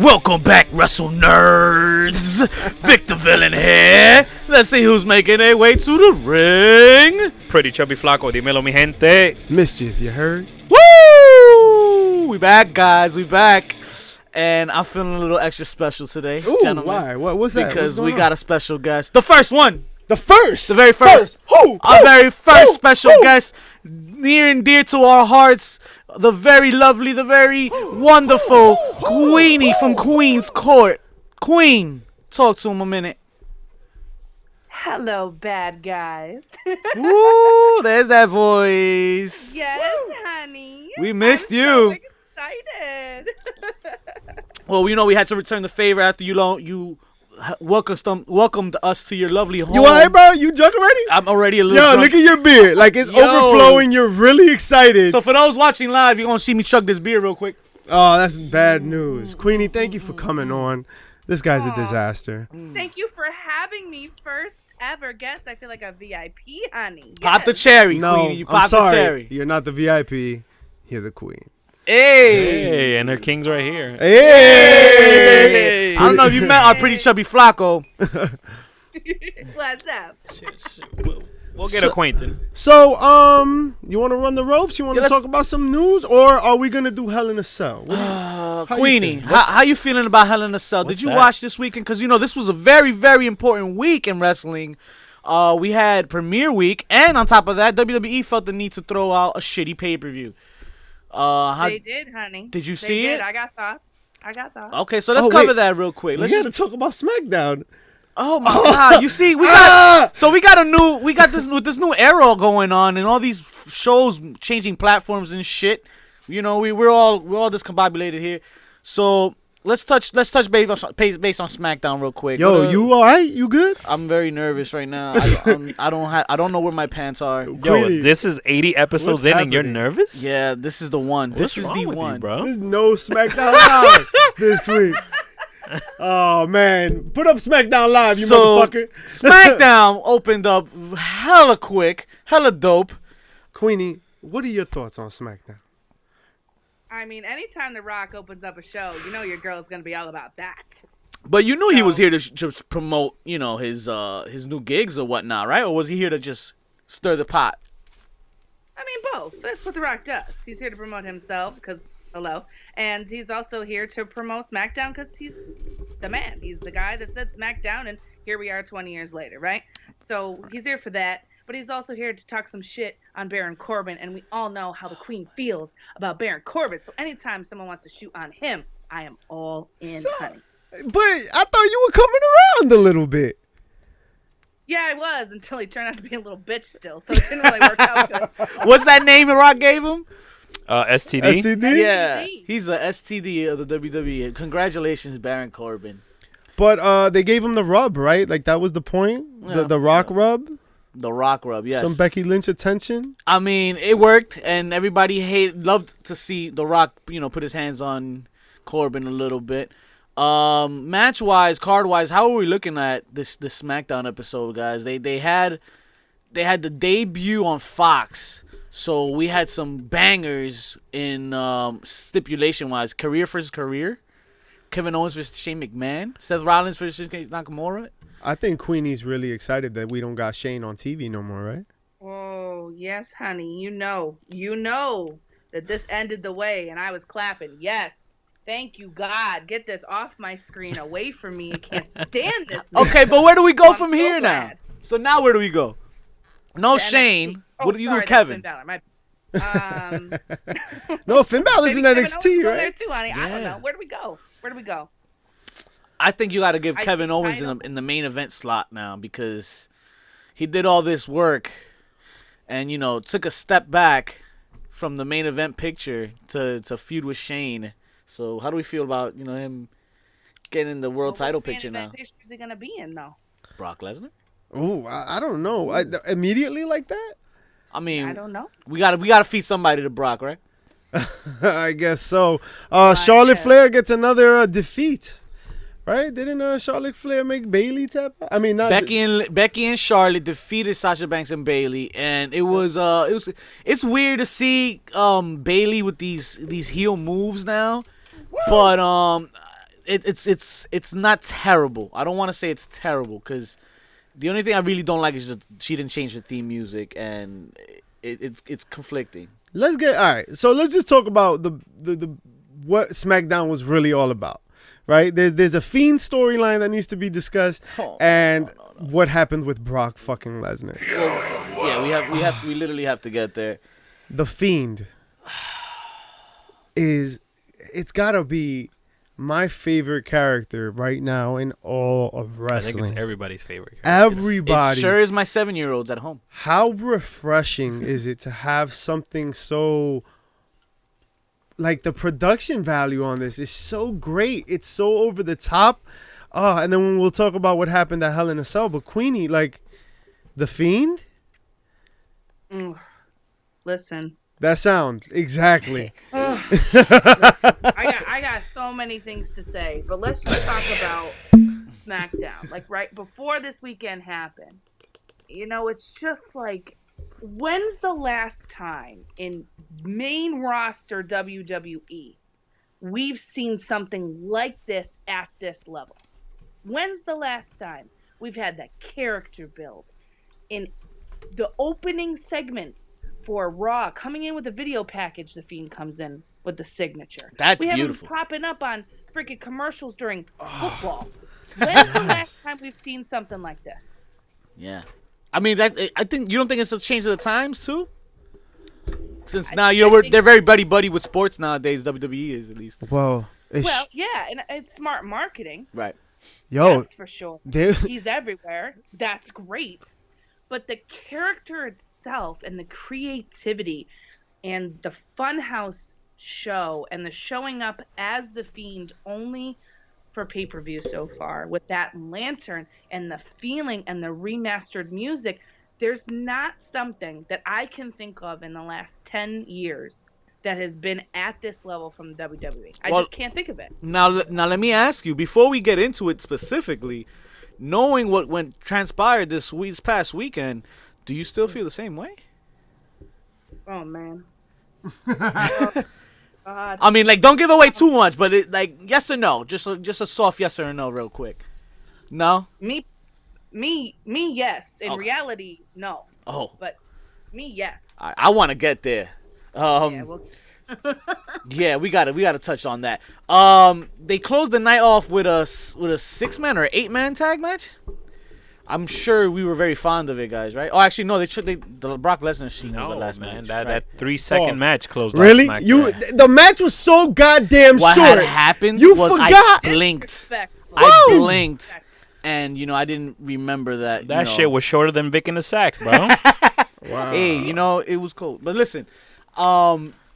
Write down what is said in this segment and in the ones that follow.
Welcome back, Wrestle Nerds! Victor Villain here. Let's see who's making their way to the ring. Pretty chubby flaco, dímelo mi gente. Mischief, you heard? Woo! We back, guys. We back. And I'm feeling a little extra special today, Ooh, gentlemen. why? What's that? Because we got a special guest. The first one. The very first. Our very first special guest. Near and dear to our hearts. The very lovely, the very wonderful Queenie from Queen's Court. Queen, talk to him a minute. Hello, bad guys. Woo, there's that voice. Yes, honey. We missed I'm you. So excited. Well, you know we had to return the favor after you welcomed us to your lovely home. You alright, bro? You drunk already? I'm already a little Yo, drunk. look at your beard. Like, it's overflowing. You're really excited. So for those watching live, you're going to see me chug this beer real quick. Oh, that's bad news. Queenie, thank you for coming on. This guy's a disaster. Thank you for having me. First ever guest. I feel like a VIP, honey. Pop the Yes. cherry, No, Queenie. You I'm pop sorry. the cherry. You're not the VIP. You're the queen. Hey. Hey, and her king's right here. Hey! I don't know if you met our pretty chubby Flaco. What's up? We'll get acquainted. So, you want to run the ropes? You want to let's- talk about some news? Or are we going to do Hell in a Cell? What do you- Queenie, feeling? how you feeling about Hell in a Cell? Did What's you that? watch this weekend? Because, you know, this was a very, very important week in wrestling. We had premiere week, and on top of that, WWE felt the need to throw out a shitty pay-per-view. They did, honey. Did you They see did. it? I got thoughts. Okay, so let's Oh, cover wait. that real quick. We Let's got just, to talk about SmackDown. oh my God! You see, we got this new era going on, and all these shows changing platforms and shit. You know, we're all discombobulated here. So let's touch base on SmackDown real quick. Yo, you all right? You good? I'm very nervous right now. I don't know where my pants are. Yo, Queenie, this is 80 episodes what's in and you're happening? nervous? Yeah, this is the one. What's this is wrong the with you, one, bro. There's no SmackDown Live this week. Oh, man. Put up SmackDown Live, you So, motherfucker. SmackDown opened up hella quick, hella dope. Queenie, what are your thoughts on SmackDown? I mean, anytime The Rock opens up a show, you know your girl's going to be all about that. But you knew he was here to just promote, you know, his new gigs or whatnot, right? Or was he here to just stir the pot? I mean, both. That's what The Rock does. He's here to promote himself because, hello. And he's also here to promote SmackDown because he's the man. He's the guy that said SmackDown, and here we are 20 years later, right? So he's here for that. But he's also here to talk some shit on Baron Corbin, and we all know how the Queen feels about Baron Corbin. So anytime someone wants to shoot on him, I am all in, honey. But I thought you were coming around a little bit. Yeah, I was until he turned out to be a little bitch still, so it didn't really work out good. What's that name The Rock gave him? STD? STD? Yeah, he's a STD of the WWE. Congratulations, Baron Corbin. But they gave him the rub, right? Like, that was the point? Yeah. The Rock rub? The Rock rub, yes. Some Becky Lynch attention? I mean, it worked, and everybody loved to see The Rock, you know, put his hands on Corbin a little bit. Match-wise, card-wise, how are we looking at this SmackDown episode, guys? They had the debut on Fox, so we had some bangers in stipulation-wise. Career versus career. Kevin Owens versus Shane McMahon. Seth Rollins versus Shinsuke Nakamura. I think Queenie's really excited that we don't got Shane on TV no more, right? Oh, yes, honey. You know that this ended the way, and I was clapping. Yes. Thank you, God. Get this off my screen, away from me. I can't stand this. Okay, but where do we go I'm from so here now? glad. So now where do we go? No To Shane. NXT. Oh, What do you do sorry, with that's Kevin? Finn Balor. No, Finn Balor's Maybe in Kevin Owens NXT, will go there right? too, honey. I don't Yeah. know. Where do we go? I think you got to give I Kevin think Owens I in the main event slot now because he did all this work and, you know, took a step back from the main event picture to feud with Shane. So how do we feel about, you know, him getting the world title picture now? Is he gonna be in though? Brock Lesnar? Oh, I don't know. Immediately like that? I mean, I don't know. we gotta feed somebody to Brock, right? I guess so. Charlotte yeah. Flair gets another defeat. Right? Didn't Charlotte Flair make Bayley tap? I mean, not Becky and Charlotte defeated Sasha Banks and Bayley, and it's weird to see Bayley with these heel moves now, but it's not terrible. I don't want to say it's terrible because the only thing I really don't like is just she didn't change the theme music and it's conflicting. All right. So let's just talk about the what SmackDown was really all about, right? There's a Fiend storyline that needs to be discussed, and what happened with Brock fucking Lesnar. Yeah, we literally have to get there. The Fiend it's gotta be my favorite character right now in all of wrestling. I think it's everybody's favorite. Everybody. It sure is my 7-year-olds at home. How refreshing is it to have something so, like, the production value on this is so great. It's so over the top. And then we'll talk about what happened at Hell in a Cell. But Queenie, like, The Fiend? Listen. That sound, exactly. I got so many things to say, but let's just talk about SmackDown. Like right before this weekend happened, it's just like, when's the last time in main roster WWE we've seen something like this at this level? When's the last time we've had that character build in the opening segments? For Raw, coming in with a video package, The Fiend comes in with the signature. That's beautiful. beautiful. We have him popping up on freaking commercials during football. When's the last time we've seen something like this? Yeah. I mean, I think you don't think it's a change of the times too? Since now they're very buddy with sports nowadays. WWE is at least. Well, yeah, and it's smart marketing. Right. Yo, that's for sure. He's everywhere. That's great. But the character itself and the creativity and the Funhouse show and the showing up as The Fiend only for pay-per-view so far with that lantern and the feeling and the remastered music, there's not something that I can think of in the last 10 years that has been at this level from the WWE. I just can't think of it. Now let me ask you, before we get into it specifically, knowing what transpired this past weekend, do you still feel the same way? Oh man. I mean, like, don't give away too much, but yes or no, just a soft yes or no, real quick. No. Me, yes. In okay. reality, no. Oh. But me, yes. I want to get there. Yeah, yeah, we gotta touch on that. They closed the night off with a 6-man or 8-man tag match. I'm sure we were very fond of it, guys. Right? Oh, actually, no. The Brock Lesnar scene was the last match. That 3-second match closed. Really? Off The match was so goddamn what short. What had happened? You was forgot. I blinked. I blinked, and I didn't remember that. That shit was shorter than Vic in the sack, bro. Wow. Hey, it was cool. But listen,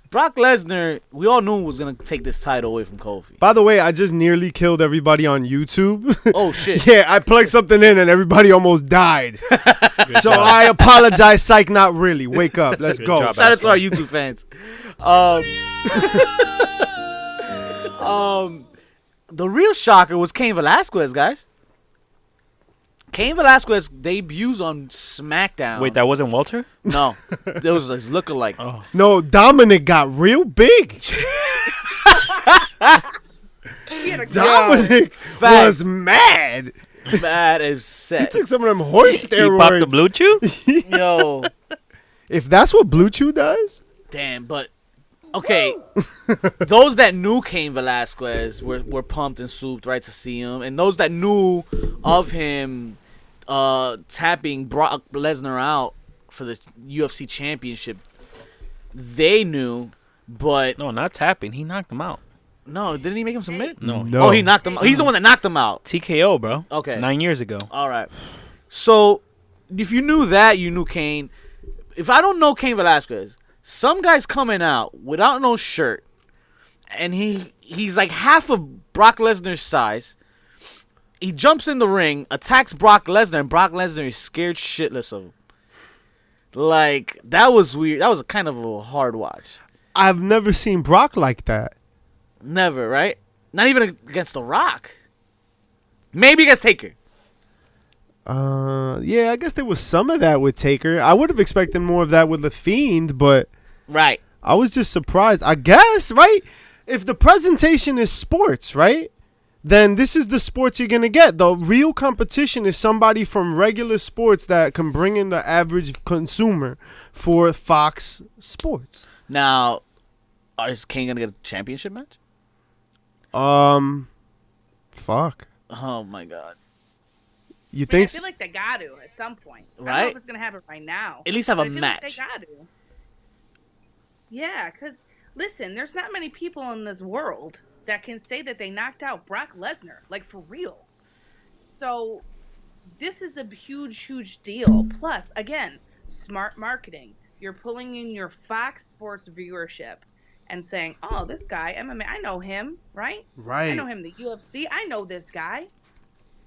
Brock Lesnar, we all knew was going to take this title away from Kofi. By the way, I just nearly killed everybody on YouTube. Oh, shit. Yeah, I plugged something in and everybody almost died. So job. I apologize, psych, not really. Wake up. Let's go. job, Shout out to our YouTube fans. The real shocker was Cain Velasquez, guys. Cain Velasquez debuts on SmackDown. Wait, that wasn't Walter? No. It was his lookalike. Oh. No, Dominic got real big. Dominic was mad. Mad as He set. took some of them horse He steroids. popped the Blue Chew? Yo. If that's what Blue Chew does. Damn, but okay. Those that knew Cain Velasquez were pumped and souped, right, to see him. And those that knew of him tapping Brock Lesnar out for the UFC championship, they knew, but No, not tapping. He knocked him out. no, didn't he make him submit? No. Oh, he knocked him out. He's the one that knocked him out. TKO, bro. Okay. 9 years ago. All right. So, if you knew that, you knew Cain. If I don't know Cain Velasquez, some guy's coming out without no shirt, and he's like half of Brock Lesnar's size. He jumps in the ring, attacks Brock Lesnar, and Brock Lesnar is scared shitless of him. Like, that was weird. That was kind of a hard watch. I've never seen Brock like that. Never, right? Not even against The Rock. Maybe against Taker. Yeah, I guess there was some of that with Taker. I would have expected more of that with The Fiend, but Right. I was just surprised. I guess, right? If the presentation is sports, right? then this is the sports you're going to get. The real competition is somebody from regular sports that can bring in the average consumer for Fox Sports. Now, is Kane gonna get a championship match? Fuck. Oh my god! You I think? feel like they got to at some point. I don't know Right? if it's gonna happen right now. At least have but a I feel match. Like they got to. Yeah, because listen, there's not many people in this world that can say that they knocked out Brock Lesnar, like for real. So this is a huge, huge deal. Plus, again, smart marketing. You're pulling in your Fox Sports viewership and saying, "Oh, this guy, MMA, I know him, right? Right. I know him, the UFC. I know this guy,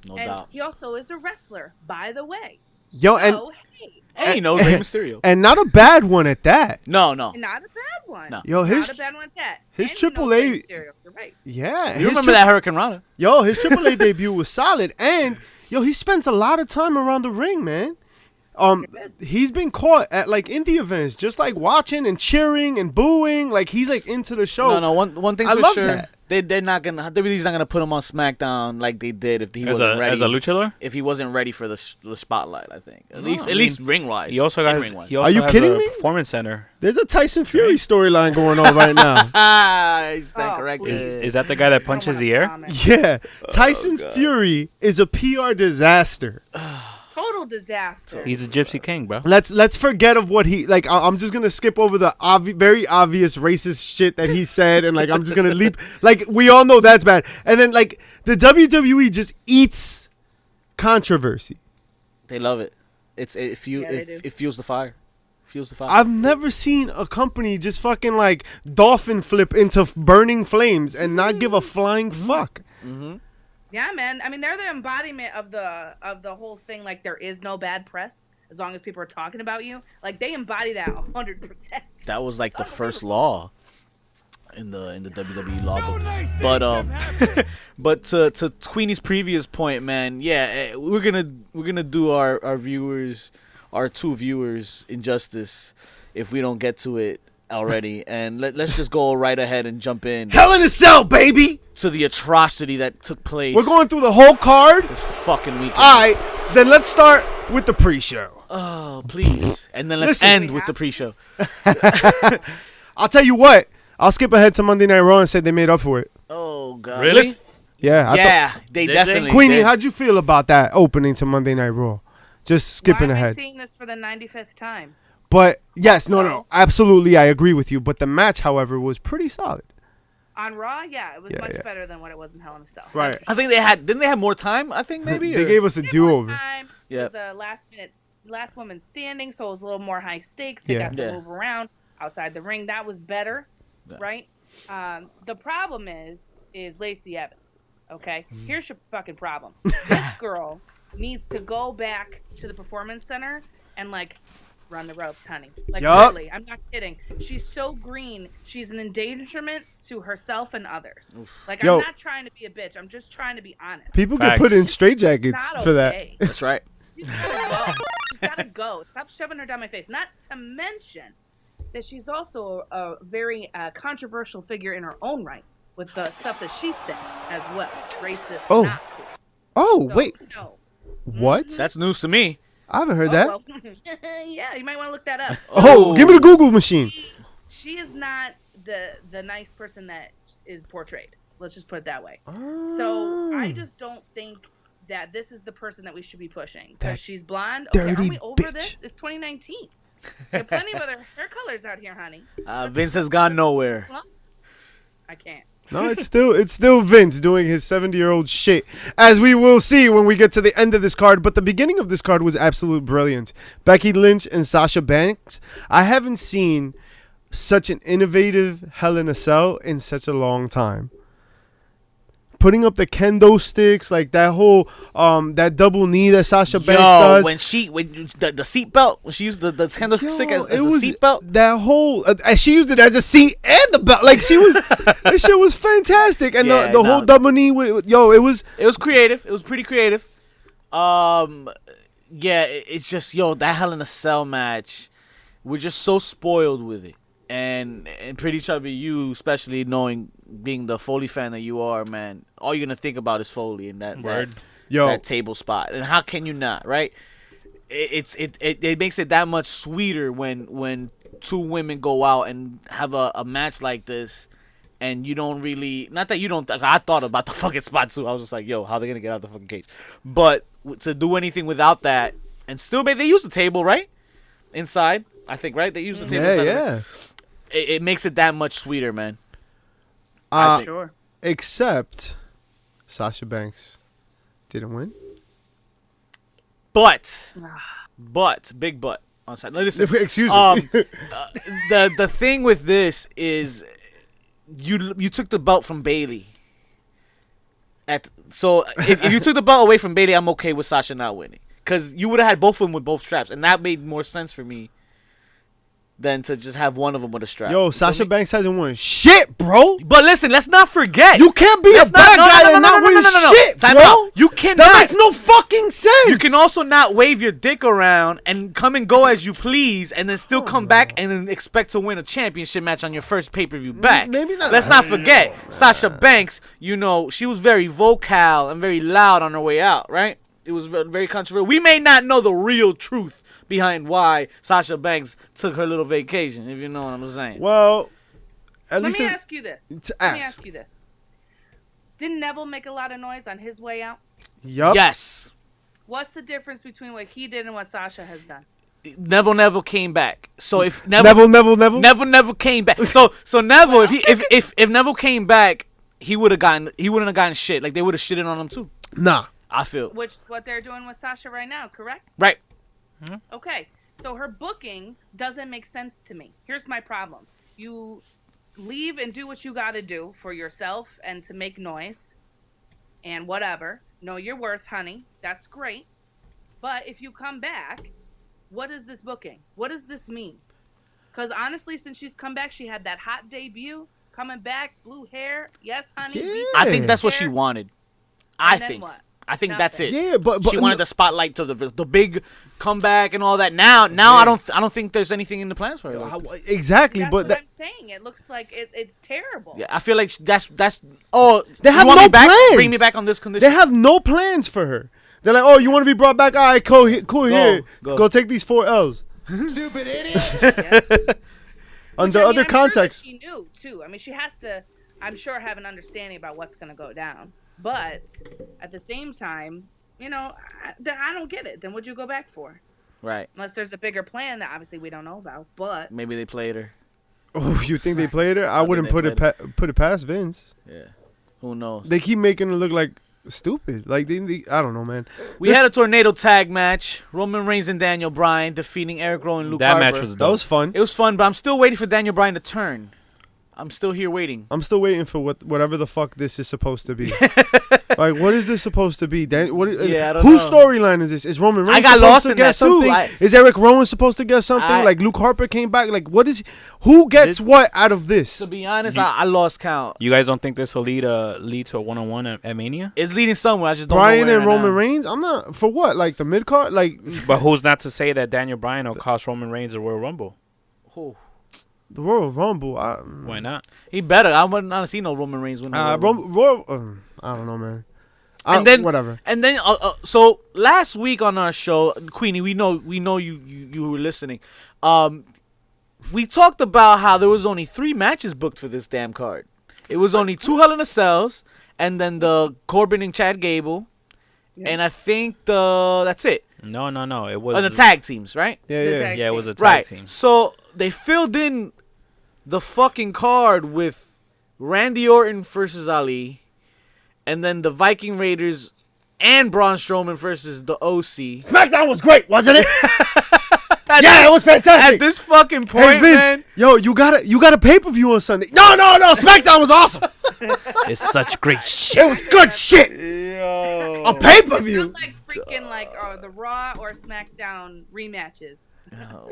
No and doubt. he also is a wrestler, by the way." Yo, and So, hey, And he knows Rey Mysterio. and not a bad one at that. No. not a bad one. No. Yo, his- not a bad one at that. his And he knows Triple Rey A- Mysterio, you're right. Yeah. You his remember that Hurricane Rana? Yo, his AAA debut was solid, and yo, he spends a lot of time around the ring, man. He's been caught at like indie events, just like watching and cheering and booing, like he's like into the show. No. One thing's I for love sure. that. They're not gonna. WWE's not gonna put him on SmackDown like they did if he wasn't ready. As a luchador? If he wasn't ready for the spotlight, I think. At No, least ring wise. He also got ring wise. he also Are you has kidding a me? performance center. There's a Tyson Fury storyline going on right now. He's that Oh, correct. please. Is that the guy that I don't punches wanna the air? comment. Yeah, Tyson God. Fury is a PR disaster. Total disaster. He's a gypsy king, bro. Let's forget of what he like. I'm just gonna skip over the very obvious racist shit that he said, and like I'm just gonna leap. Like we all know that's bad, and then like the WWE just eats controversy. They love it. It they do. fuels the fire. Fuels the fire. I've never seen a company just fucking like dolphin flip into burning flames and not give a flying fuck. Mm-hmm. Yeah, man. I mean, they're the embodiment of the whole thing. Like, there is no bad press as long as people are talking about you. Like, they embody that 100%. That was like the first law in the WWE law book. But but to Queenie's previous point, man, yeah, we're gonna do our viewers, our two viewers, injustice if we don't get to it already. And let's just go right ahead and jump in Hell in a Cell, baby. to the atrocity that took place. We're going through the whole card. this fucking weekend. All right, then let's start with the pre-show. Oh, please. And then let's Listen. end We with the have- pre-show. I'll tell you what. I'll skip ahead to Monday Night Raw and say they made up for it. Oh God. Really? Listen- Yeah. yeah, they Did they? definitely. Queenie, did. how'd you feel about that opening to Monday Night Raw? Just skipping Why am I ahead. seeing this for the 95th time? But yes, no, absolutely, I agree with you. But the match, however, was pretty solid. On Raw, yeah, it was Yeah, much yeah. better than what it was in Hell in a Cell. Right. I think didn't they have more time? I think maybe. They or- gave us a do-over. Time, Yeah. The last woman standing, so it was a little more high stakes. They Yeah. got to Yeah. move around outside the ring. That was better, Yeah. right? The problem is Lacey Evans. Okay, Mm-hmm. here's your fucking problem. This girl needs to go back to the performance center and like run the ropes, honey. Like Yup. really, I'm not kidding. She's so green. She's an endangerment to herself and others. Like Yo. I'm not trying to be a bitch. I'm just trying to be honest. People get Facts. put in straitjackets Not for that. okay. That's right. She's gotta go. She's gotta go. Stop shoving her down my face. Not to mention that she's also a very controversial figure in her own right with the stuff that she said as well. Racist. Oh. Not cool. Oh, So, wait. No. What? That's news to me. I haven't heard Oh, that. well, yeah, you might want to look that up. Oh, give me the Google machine. She is not the nice person that is portrayed. Let's just put it that way. So I just don't think that this is the person that we should be pushing. That Because she's blonde. Okay, dirty are we over bitch. this? It's 2019. There are plenty of other hair colors out here, honey. Vince has gone nowhere. I can't. No, it's still Vince doing his 70-year-old shit, as we will see when we get to the end of this card. But the beginning of this card was absolute brilliance. Becky Lynch and Sasha Banks. I haven't seen such an innovative Hell in a Cell in such a long time. Putting up the kendo sticks, like that whole that double knee that Sasha Banks does. when the seat belt, when she used the candlestick as a seat belt. That whole she used it as a seat and the belt. Like she was, that shit was fantastic. And Yeah, the whole no. double knee, with, it was. It was creative. It was pretty creative. Yeah, it's just that Hell in a Cell match. We're just so spoiled with it. And Pretty Chubby, you especially being the Foley fan that you are, man, all you're gonna think about is Foley and that table spot. And how can you not, right? It makes it that much sweeter when two women go out and have a match like this, and you don't really, not that you don't. I thought about the fucking spot too. I was just like, yo, how are they gonna get out of the fucking cage? But to do anything without that, and still, they use the table, right? Inside, I think, right? They use the table. Yeah. It makes it that much sweeter, man. Sure. Except Sasha Banks didn't win. But big but on side. Listen, Excuse me. The thing with this is you took the belt from Bailey. So if you took the belt away from Bailey, I'm okay with Sasha not winning, because you would have had both of them with both straps, and that made more sense for me than to just have one of them with a strap. Yo, Sasha Banks hasn't won shit, bro. But listen, let's not forget. You can't be a bad guy and not win shit, Time bro. out. You cannot. That makes no fucking sense. You can also not wave your dick around and come and go as you please, and then still come back and then expect to win a championship match on your first pay-per-view back. Maybe not. Let's not forget, Sasha Banks, she was very vocal and very loud on her way out, right? It was very controversial. We may not know the real truth behind why Sasha Banks took her little vacation, if you know what I'm saying. Well, Let me ask you this. Didn't Neville make a lot of noise on his way out? Yup. Yes. What's the difference between what he did and what Sasha has done? Neville came back. So if Neville came back. So Neville, if Neville came back, he wouldn't have gotten shit. Like, they would have shitted on him too. Nah. I feel. Which is what they're doing with Sasha right now, correct? Right. Okay, so her booking doesn't make sense to me. Here's my problem. You leave and do what you got to do for yourself and to make noise and whatever. Know your worth, honey. That's great. But if you come back, what is this booking? What does this mean? Because honestly, since she's come back, she had that hot debut. Coming back, blue hair. Yes, honey. Yeah. I think that's what she wanted. I think Nothing. that's it. Yeah, but she wanted the spotlight to the big comeback and all that. Now I don't think there's anything in the plans for her. Exactly, That's but what I'm saying. It looks like it's terrible. Yeah, I feel like that's. Oh, they have you want no me back? plans. Bring me back on this condition. They have no plans for her. They're like, oh, you want to be brought back? All right, cool. Here, go take these 4 L's. Stupid idiot. Under Which, other I'm context, sure that she knew too. I mean, she has to. I'm sure have an understanding about what's gonna go down. But at the same time, I don't get it. Then what'd you go back for? Right. Unless there's a bigger plan that obviously we don't know about. But maybe they played her. oh, you think they played her? I wouldn't put it past Vince. Yeah. Who knows? They keep making her look like stupid. Like I don't know, man. We had a tornado tag match. Roman Reigns and Daniel Bryan defeating Eric Rowan and Luke Harper. That match was dope. That was fun. It was fun, but I'm still waiting for Daniel Bryan to turn. I'm still here waiting. I'm still waiting for whatever the fuck this is supposed to be. Like, what is this supposed to be? I don't whose storyline is this? Is Roman Reigns supposed to get something? Is Eric Rowan supposed to get something? Like, Luke Harper came back? Like, what is... Who gets what out of this? To be honest, I lost count. You guys don't think this will lead to a one-on-one at Mania? It's leading somewhere. I just don't know Bryan where and right Roman now. Reigns? I'm not... For what? Like, the mid-card? Like... But who's not to say that Daniel Bryan will cost Roman Reigns the Royal Rumble? Who? The Royal Rumble. Why not? He better. I wouldn't want to see no Roman Reigns win. I don't know, man. And then whatever. And then so last week on our show, Queenie, we know you were listening. We talked about how there was only 3 matches booked for this damn card. It was only 2 Hell in a Cells, and then the Corbin and Chad Gable, and I think that's it. No. It was the tag teams, right? Yeah. It was a tag Right. team. So they filled in the fucking card with Randy Orton versus Ali, and then the Viking Raiders and Braun Strowman versus the OC. SmackDown was great, wasn't it? It was fantastic. At this fucking point, Hey Vince, man. yo, you got a pay-per-view on Sunday. No, SmackDown was awesome. It's such great shit. It was good shit. Yo. A pay-per-view. Not like freaking the Raw or SmackDown rematches.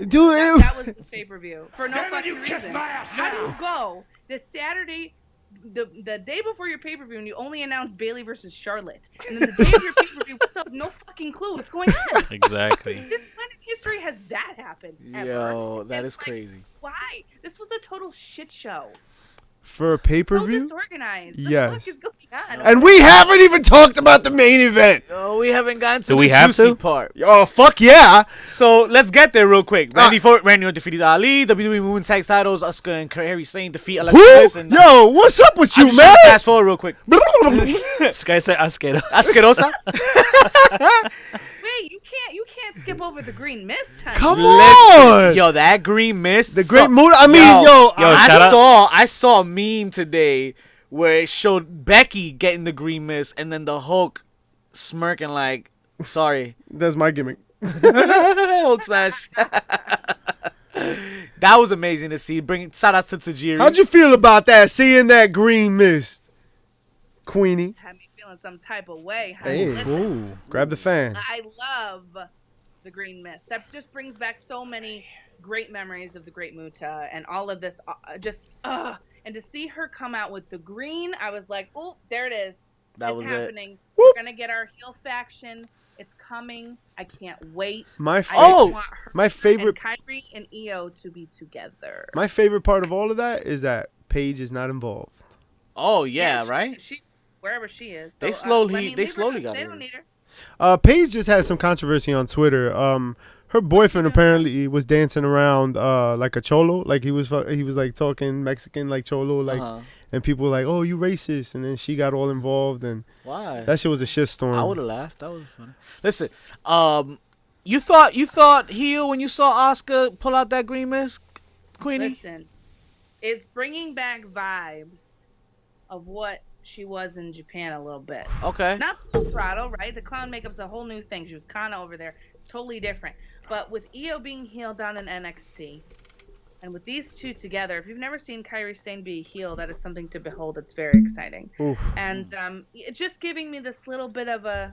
Dude, That was the pay-per-view for no fucking reason. How do you go this Saturday, the day before your pay-per-view, and you only announce Bayley versus Charlotte, and then the day of your pay-per-view, what's up? No fucking clue what's going on. Exactly. It's fun history has that happened ever? Yo, that It's is like, crazy. Why? This was a total shit show. For a So pay-per-view? disorganized. The Yes. fuck is going on? And we haven't even talked about the main event. Oh, we haven't gotten to Do the we have juicy to? part. Oh, fuck yeah. So let's get there real quick. Randy Orton defeated Ali. WWE Women's Tag Titles. Asuka and Kairi Sane defeat Alexa Who? Bliss. And Yo, what's up with I'm you, just trying man? to fast forward real quick. This guy said asqueroso. Asquerosa. Wait, you can't skip over the green mist, honey. Come Listen, on. yo, that green mist. The great mood. I mean, yo, I saw a meme today where it showed Becky getting the green mist and then the Hulk smirking like, sorry. that's my gimmick. Hulk smash. That was amazing to see. Shout outs to Tajiri. How'd you feel about that? Seeing that green mist, Queenie. Had me feeling some type of way, honey. Hey, Listen, grab the fan. I love the green mist. That just brings back so many great memories of the Great Muta and all of this. And to see her come out with the green, I was like, oh, there it is. That was happening. it. We're gonna get our heel faction. It's coming. I can't wait. My My favorite and Kyrie and Io to be together. My favorite part of all of that is that Paige is not involved. Oh yeah, right. She's wherever she is. They So, slowly leave her. got They her. don't need her. Paige just had some controversy on Twitter. Her boyfriend apparently was dancing around like a cholo, like he was like talking Mexican like cholo, like, and people were like, "Oh, you racist," and then she got all involved, and why? that shit was a shitstorm. I would have laughed. That was funny. Listen, you thought heel when you saw Asuka pull out that green mist, Queenie? Listen, it's bringing back vibes of what she was in Japan a little bit. Okay. Not full throttle, right? The clown makeup's a whole new thing. She was Kana over there. It's totally different. But with Io being heel down in NXT, and with these two together, if you've never seen Kairi Sane be a heel, that is something to behold. It's very exciting. Oof. And it's just giving me this little bit of a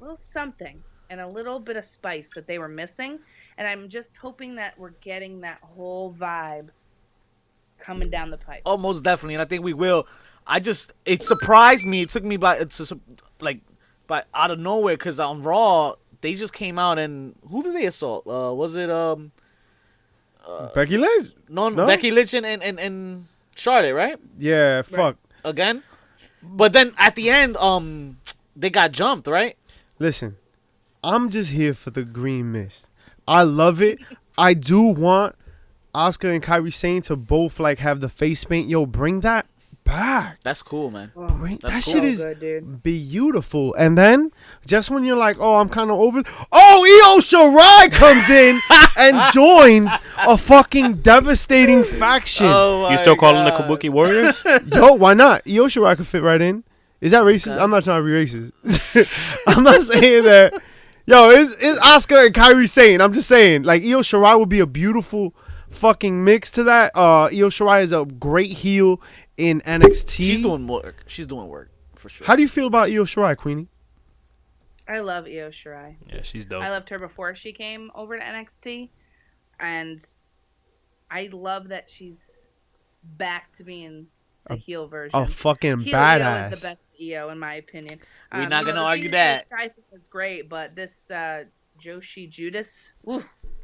little something and a little bit of spice that they were missing. And I'm just hoping that we're getting that whole vibe coming down the pipe. Oh, most definitely, and I think we will. It surprised me. It took me by out of nowhere because on Raw they just came out and who did they assault? Was it Becky Lynch? No, Becky Lynch and Charlotte, right? Yeah, fuck. Again, but then at the end, they got jumped, right? Listen, I'm just here for the green mist. I love it. I do want Asuka and Kairi Sane to both like have the face paint. Yo, bring that back. That's cool, man. That cool. shit is Good, dude. beautiful. And then just when you're like, oh, I'm kind of over it. Oh, Io Shirai comes in and joins a fucking devastating faction. Oh You still calling the Kabuki Warriors? Yo, why not? Io Shirai could fit right in. Is that racist? I'm not trying to be racist. I'm not saying that. Yo, is Asuka and Kairi Sane? I'm just saying, like, Io Shirai would be a beautiful fucking mix to that. Io Shirai is a great heel in NXT. She's doing work. She's doing work for sure. How do you feel about Io Shirai, Queenie? I love Io Shirai. Yeah, she's dope. I loved her before she came over to NXT, and I love that she's back to being the heel version. A fucking heel badass. Io is the best Io in my opinion. We're not gonna the argue Venus that. Sky thing was great, but this Joshi Judas,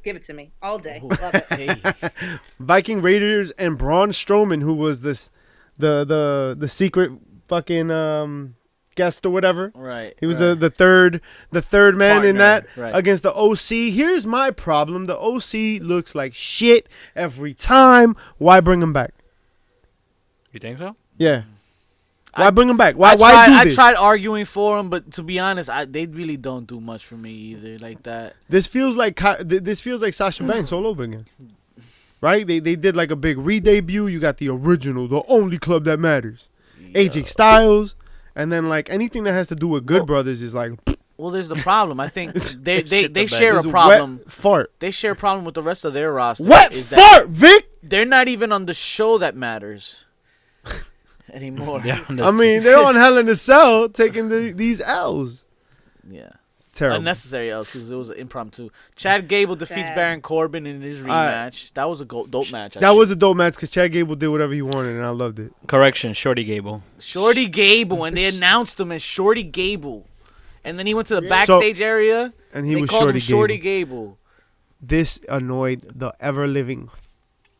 give it to me all day. Love it. Hey. Viking Raiders and Braun Strowman, who was the secret fucking guest or whatever. Right. He was right. the third man in Partner, that right. against the OC. Here's my problem: the OC looks like shit every time. Why bring him back? You think so? Yeah. Why bring him back? Why do I this? tried arguing for him, but to be honest, they really don't do much for me either. Like that. This feels like Sasha Banks all over again. Right? They did like a big re-debut. You got the original, the only club that matters. AJ Styles, and then like anything that has to do with Good Brothers is like. Well, there's the problem. I think they the share a It's problem. wet fart. They share a problem with the rest of their roster. Wet is that fart, Vic. They're not even on the show that matters anymore. Yeah. I mean, they're on Hell in a Cell taking these L's. Yeah. Terrible. Unnecessary else because it was an impromptu. Chad Gable defeats Sad. Baron Corbin in his rematch. That was a dope match. That was a dope match because Chad Gable did whatever he wanted, and I loved it. Correction, Shorty Gable. Shorty Gable, and they announced him as Shorty Gable, and then he went to the backstage area. And he They was called him Shorty Shorty Gable. Gable. this annoyed the ever living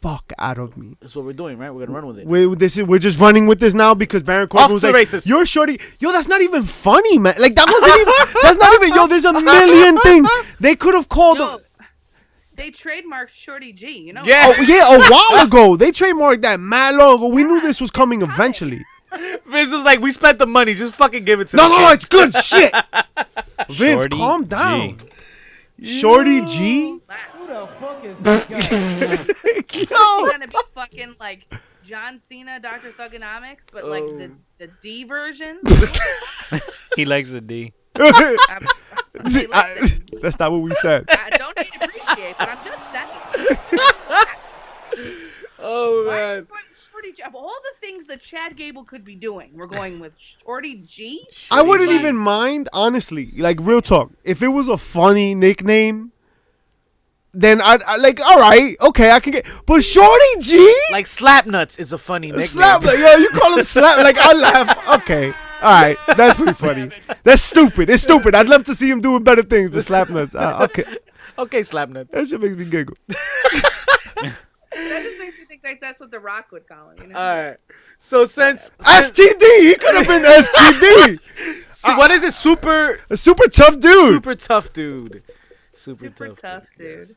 fuck out of me. That's what we're doing, right? We're gonna run with it. We're just running with this now because Baron Corbin Off was to like, races. "You're shorty." Yo, that's not even funny, man. Like that wasn't even. That's not even. Yo, there's a million things they could have called. Yo, they trademarked Shorty G. You know. Yeah. Oh yeah, a while ago they trademarked that mad long ago. We knew this was coming eventually. Vince was like, "We spent the money. Just fucking give it to No, the no, kid." no, it's good shit. Vince, Shorty calm down. G. Shorty G. Who the fuck is this guy? He's gonna be fucking like John Cena, Dr. Thugonomics, but like the D version. He likes a D. Hey, listen, That's not what we said. I don't need to appreciate, but I'm just saying. Oh Why are man. we going with Shorty G? Of all the things that Chad Gable could be doing, we're going with Shorty G. I wouldn't G. even mind, honestly. Like real talk, if it was a funny nickname, then I'd like, all right, okay, I can get. But Shorty G, Like Slapnuts is a funny nickname. slap, like, yo, you call him slap, like I laugh. Okay, all right, that's pretty funny. That's stupid. It's stupid. I'd love to see him doing better things with slap nuts. Okay, Okay, Slapnuts. that shit makes me giggle. That just makes me think like that's what The Rock would call him. You know? All right. So since STD, he could have been STD. so what is it? Super A super tough dude. super tough dude. Super tough, dude.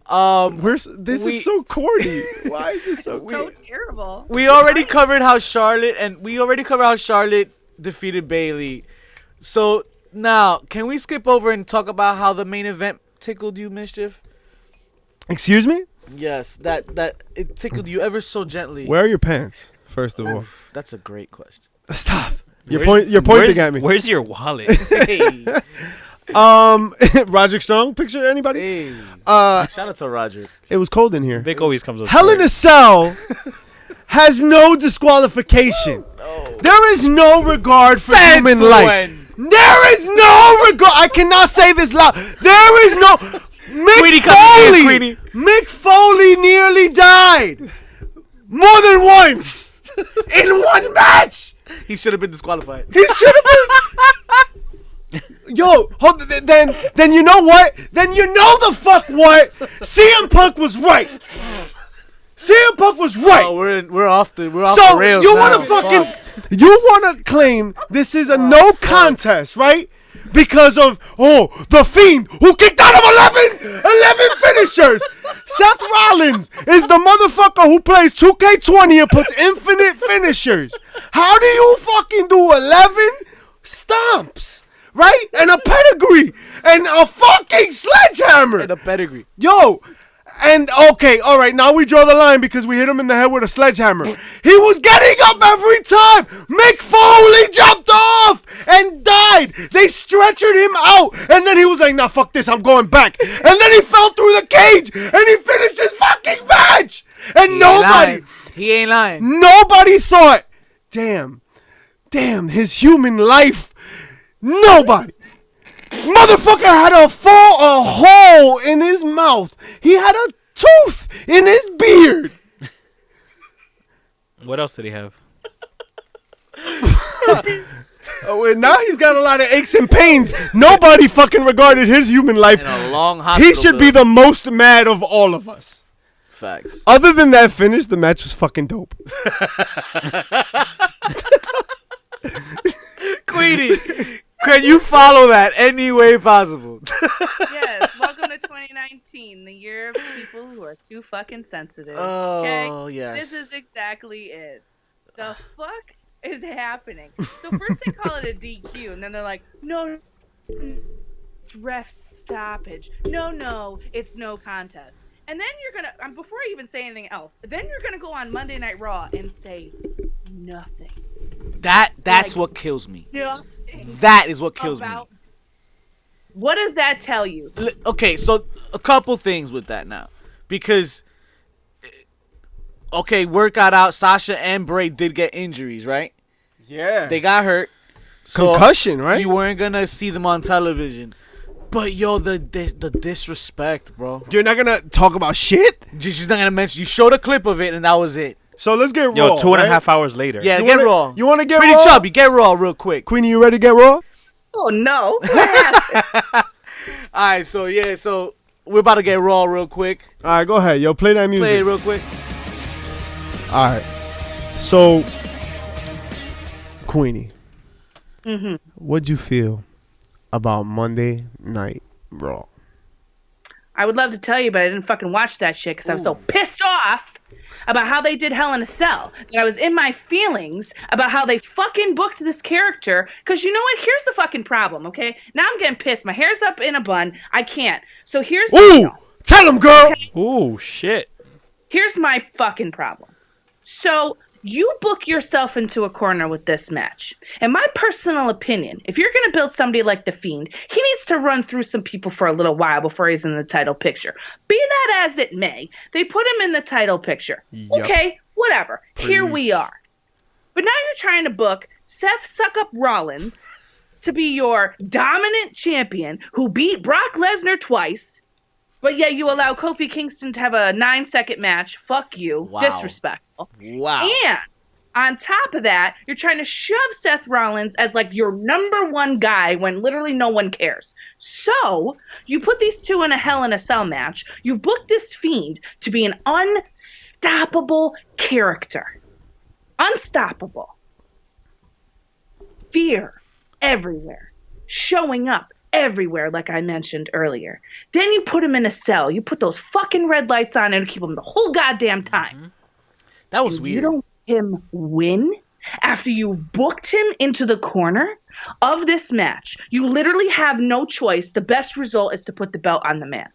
yes. This we- is so corny. Why is this so So weird? terrible. We already covered how Charlotte defeated Bailey. So now, can we skip over and talk about how the main event tickled you, Mischief? Excuse me? Yes, that it tickled you ever so gently. Where are your pants? First of all, That's a great question. stop. You're Where's- pointing at me. Where's your wallet? Hey, Roderick Strong picture anybody? hey. Shout out to Roger. It was cold in here. Vic always comes up. Hell in a Cell has no disqualification. There is no regard for human life. There is no regard. I cannot say this loud. There is no. Queenie, Mick come here, Foley. Queenie. Mick Foley nearly died more than once in one match. He should have been disqualified. He should have been. Yo, then you know what? Then you know the fuck what? CM Punk was right. CM Punk was right. Oh, we're off the So rails. you now. want to you want to claim this is a no contest, right? Because of the Fiend who kicked out of 11 finishers. Seth Rollins is the motherfucker who plays 2K20 and puts infinite finishers. How do you fucking do 11 stomps, right? And a pedigree and a fucking sledgehammer. and a pedigree. Yo, and okay, all right, now we draw the line because we hit him in the head with a sledgehammer. He was getting up every time. Mick Foley jumped off and died. They stretchered him out, and then he was like, nah, fuck this, I'm going back. And then he fell through the cage, and he finished his fucking match. And He ain't lying. nobody thought, damn, his human life. Nobody. Motherfucker had a hole in his mouth. He had a tooth in his beard. What else did he have? Oh, and now he's got a lot of aches and pains. Nobody fucking regarded his human life. And a long hospital He should be bill. the most mad of all of us. Facts. Other than that finish, the match was fucking dope. Queenie, can you follow that any way possible? Yes, welcome to 2019, the year of people who are too fucking sensitive. Oh, yes. This is exactly it. The fuck is happening? So first they call it a DQ, and then they're like, no, it's ref stoppage. No, it's no contest. And then you're gonna, before I even say anything else, then you're gonna go on Monday Night Raw and say nothing. That's Like- what kills me. Nothing That is what kills about. What does that tell you? me. Okay, so a couple things with that now. Because, okay, word got out, Sasha and Bray did get injuries, right? Yeah. They got hurt. So Concussion, right? You weren't going to see them on television. But, yo, the disrespect, bro. You're not gonna talk about shit? She's not going to mention. You showed a clip of it, and that was it. So let's get Yo, raw. 2.5 hours later. Yeah, You get wanna- raw. You want to get Pretty raw? chubby. Get raw real quick. Queenie, you ready to get raw? Oh no! All right, so we're about to get raw real quick. All right, go ahead. Yo, play that music. Play it real quick. All right. So, Queenie, what'd you feel about Monday Night Raw? I would love to tell you, but I didn't fucking watch that shit because I was so pissed off about how they did Hell in a Cell that I was in my feelings about how they fucking booked this character. Because you know what? Here's the fucking problem, okay? Now I'm getting pissed. My hair's up in a bun. I can't. So here's the Ooh! deal. Tell him, girl! Okay? Ooh, shit. Here's my fucking problem. So you book yourself into a corner with this match. In my personal opinion, if you're going to build somebody like The Fiend, he needs to run through some people for a little while before he's in the title picture. Be that as it may, they put him in the title picture. Yep. Okay, whatever. Here we Preach. are. But now you're trying to book Seth Suck-Up Rollins to be your dominant champion who beat Brock Lesnar twice, but yet you allow Kofi Kingston to have a 9-second match. Fuck you. Wow. Disrespectful. Wow. And on top of that, you're trying to shove Seth Rollins as like your number one guy when literally no one cares. So you put these two in a Hell in a Cell match. You've booked this Fiend to be an unstoppable character. Unstoppable. Fear everywhere. Showing up everywhere, like I mentioned earlier. Then you put him in a cell. You put those fucking red lights on and keep him the whole goddamn time. That was And weird. you don't let him win after you booked him into the corner of this match. You literally have no choice. The best result is to put the belt on the man.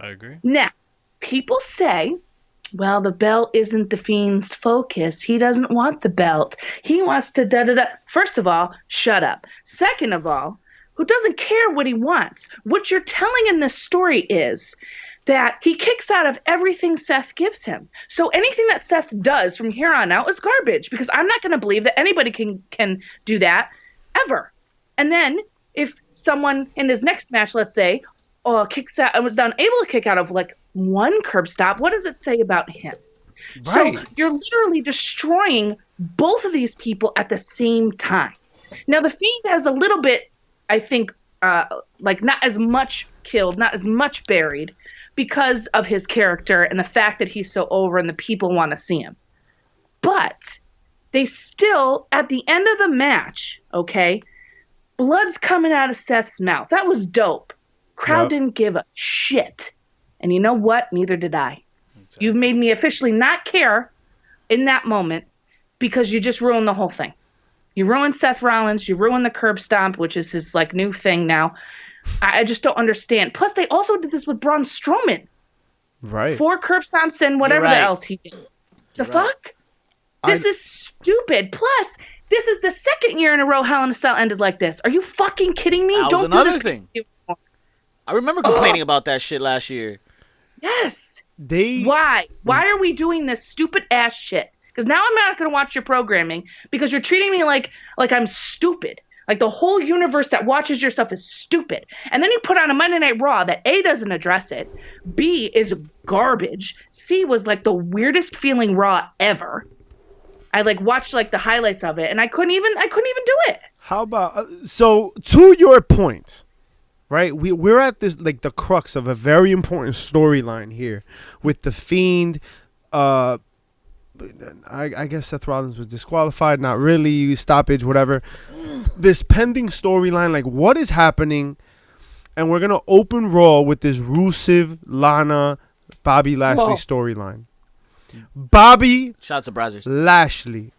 I agree. Now, people say, well, the belt isn't the Fiend's focus. He doesn't want the belt. He wants to da-da-da. First of all, shut up. Second of all, who doesn't care what he wants? What you're telling in this story is that he kicks out of everything Seth gives him. So anything that Seth does from here on out is garbage because I'm not going to believe that anybody can do that ever. And then if someone in his next match, let's say, kicks out and was unable to kick out of like one curb stop, what does it say about him? Right. So you're literally destroying both of these people at the same time. Now the Fiend has a little bit, I think, like not as much killed, not as much buried because of his character and the fact that he's so over and the people want to see him. But they still, at the end of the match, okay, blood's coming out of Seth's mouth. That was dope. Crowd Yep. didn't give a shit. And you know what? Neither did I. Exactly. You've made me officially not care in that moment because you just ruined the whole thing. You ruined Seth Rollins. You ruined the curb stomp, which is his like new thing now. I just don't understand. Plus, they also did this with Braun Strowman. Right. 4 curb stomps and whatever right. else he did. The right. fuck? This is stupid. Plus, this is the second year in a row Hell in a Cell ended like this. Are you fucking kidding me? That was Don't do another this thing. anymore. I remember complaining about that shit last year. Yes. They Why? Why are we doing this stupid ass shit? Because now I'm not going to watch your programming because you're treating me like I'm stupid. Like the whole universe that watches your stuff is stupid. And then you put on a Monday Night Raw that A, doesn't address it, B, is garbage, C, was like the weirdest feeling Raw ever. I like watched like the highlights of it and I couldn't even do it. How about so to your point, right? We're at this like the crux of a very important storyline here with the Fiend. I guess Seth Rollins was disqualified. Not really. Stoppage, whatever. This pending storyline, like what is happening? And we're gonna open Raw with this Rusev, Lana, Bobby Lashley storyline. Bobby Shout out to Brazzers. Lashley.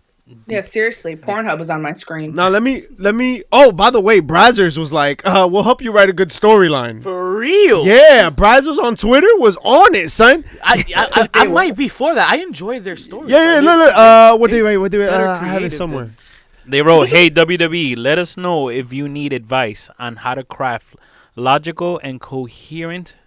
Yeah, seriously. Pornhub was on my screen. Now let me. Oh, by the way, Brazzers was like, "We'll help you write a good storyline." For real? Yeah, Brazzers on Twitter was on it, son. I might be for that. I enjoy their stories. Yeah, look. What they write? better I have it creative somewhere. They wrote, "Hey WWE, let us know if you need advice on how to craft logical and coherent."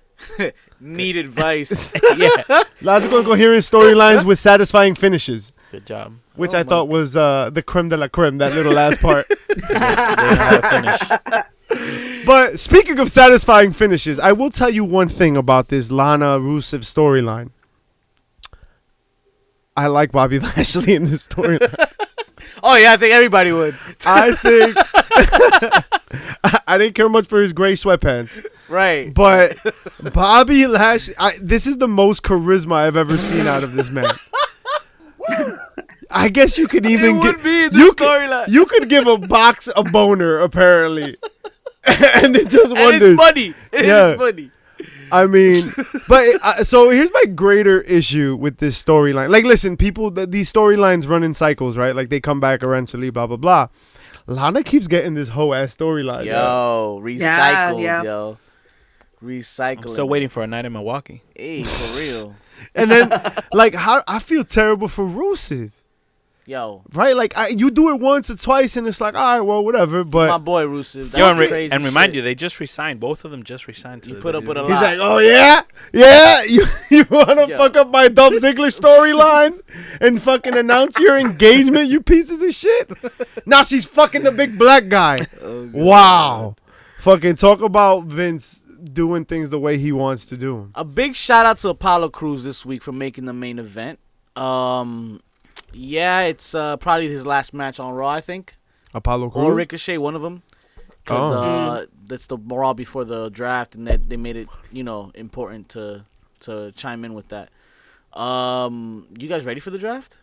Need advice. Yeah, Logical and coherent storylines with satisfying finishes, good job. which Oh I my thought was the creme de la creme. That little last part. They know how to finish. But speaking of satisfying finishes, I will tell you one thing about this Lana Rusev storyline. I like Bobby Lashley in this storyline. Oh yeah, I think everybody would. I think I didn't care much for his gray sweatpants. Right. But Bobby Lashley, this is the most charisma I've ever seen out of this man. I guess you could even It would be in the you storyline. you could give a box a boner apparently, and it does And wonders. it's funny. Yeah. It's funny. I mean, but so here's my greater issue with this storyline. Like, listen, people, these storylines run in cycles, right? Like, they come back eventually, blah, blah, blah. Lana keeps getting this whole ass storyline. Yo, recycled, yeah. yo. Recycling. I'm still waiting for a night in Milwaukee. Hey, for real. And then, like, how I feel terrible for Rusev, Yo. right? Like, you do it once or twice, and it's like, all right, well, whatever. My But boy Rusev. Yo, and, crazy and remind shit. you, they just resigned. Both of them just resigned to You the put up with a WWE. he's lot. like, oh, yeah, you want to Yo. fuck up my Dolph Ziggler storyline and fucking announce your engagement, you pieces of shit? Now she's fucking the big black guy. Oh, God. Wow. Fucking talk about Vince doing things the way he wants to do 'em. A big shout out to Apollo Crews this week for making the main event. Yeah, it's probably his last match on Raw, I think. Apollo Crews? Or Ricochet, one of them. Because Oh. that's the Raw before the draft, and they made it, important to chime in with that. You guys ready for the draft?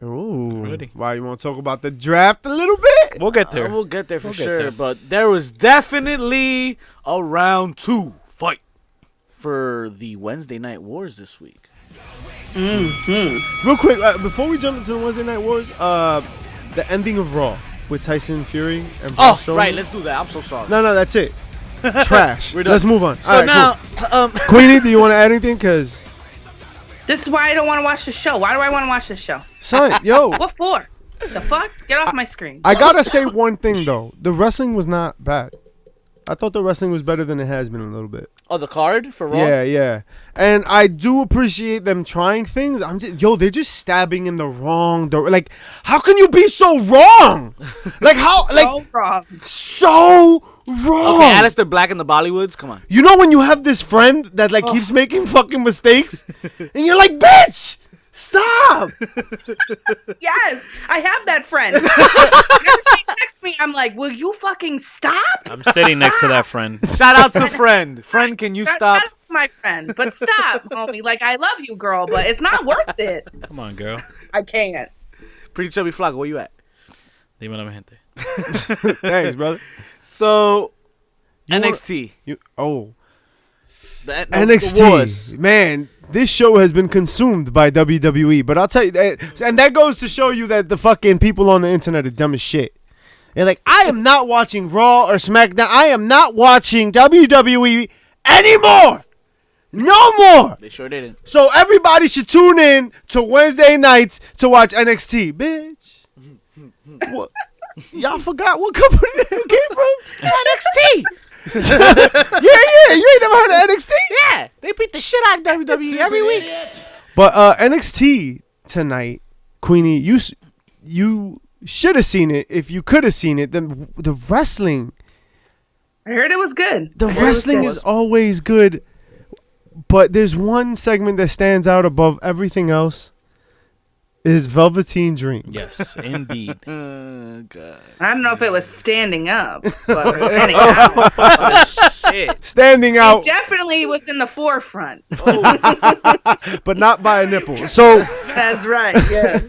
Ooh. Ready. Why, you want to talk about the draft a little bit? We'll get there. We'll get there for We'll get sure. there. But there was definitely a round 2 fight for the Wednesday Night Wars this week. Real quick, before we jump into the Wednesday Night Wars, the ending of Raw with Tyson Fury and Braun Oh, Strowman. right. Let's do that. I'm so sorry. No, that's it. Trash. We're done. Let's move on. So All right, now, cool. Queenie, do you want to add anything? Because, This is why I don't want to watch the show. Why do I want to watch this show? son, yo, What for? The fuck? Get off my screen. I got to say one thing, though. The wrestling was not bad. I thought the wrestling was better than it has been a little bit. the card for Raw? Yeah. And I do appreciate them trying things. They're just stabbing in the wrong door. Like, how can you be so wrong? Like, how, like, So wrong. so wrong. Okay, Aleister Black and the Bollywoods? Come on. You know when you have this friend that, like, keeps making fucking mistakes? And you're like, bitch, stop. Yes, I have that friend. Whenever she texts me, I'm like, will you fucking stop? I'm sitting next to that friend. Shout out to Friend. Friend, can you stop? That's my friend. But stop, homie. Like, I love you, girl, but it's not worth it. Come on, girl. I can't. Pretty Chubby Flaco, where you at? Dímelo, mi gente. Thanks, brother. So, You wanna- NXT. The NXT. Wars. Man, this show has been consumed by WWE. But I'll tell you, and that goes to show you that the fucking people on the internet are dumb as shit. They're like, I am not watching Raw or SmackDown. I am not watching WWE anymore. No more. They sure didn't. So everybody should tune in to Wednesday nights to watch NXT. Bitch. What? Y'all forgot what company that came from? NXT. Yeah. You ain't never heard of NXT? Yeah, they beat the shit out of WWE every week. But NXT tonight, Queenie, you should have seen it. If you could have seen it, then the wrestling, I heard it was good. the I heard it was wrestling good. is always good. But there's one segment that stands out above everything else. Is Velveteen Dream. Yes, indeed. God. I don't know if it was standing up, but standing out. Shit. Standing It out, definitely was in the forefront. but not by a nipple. So That's right. Yeah.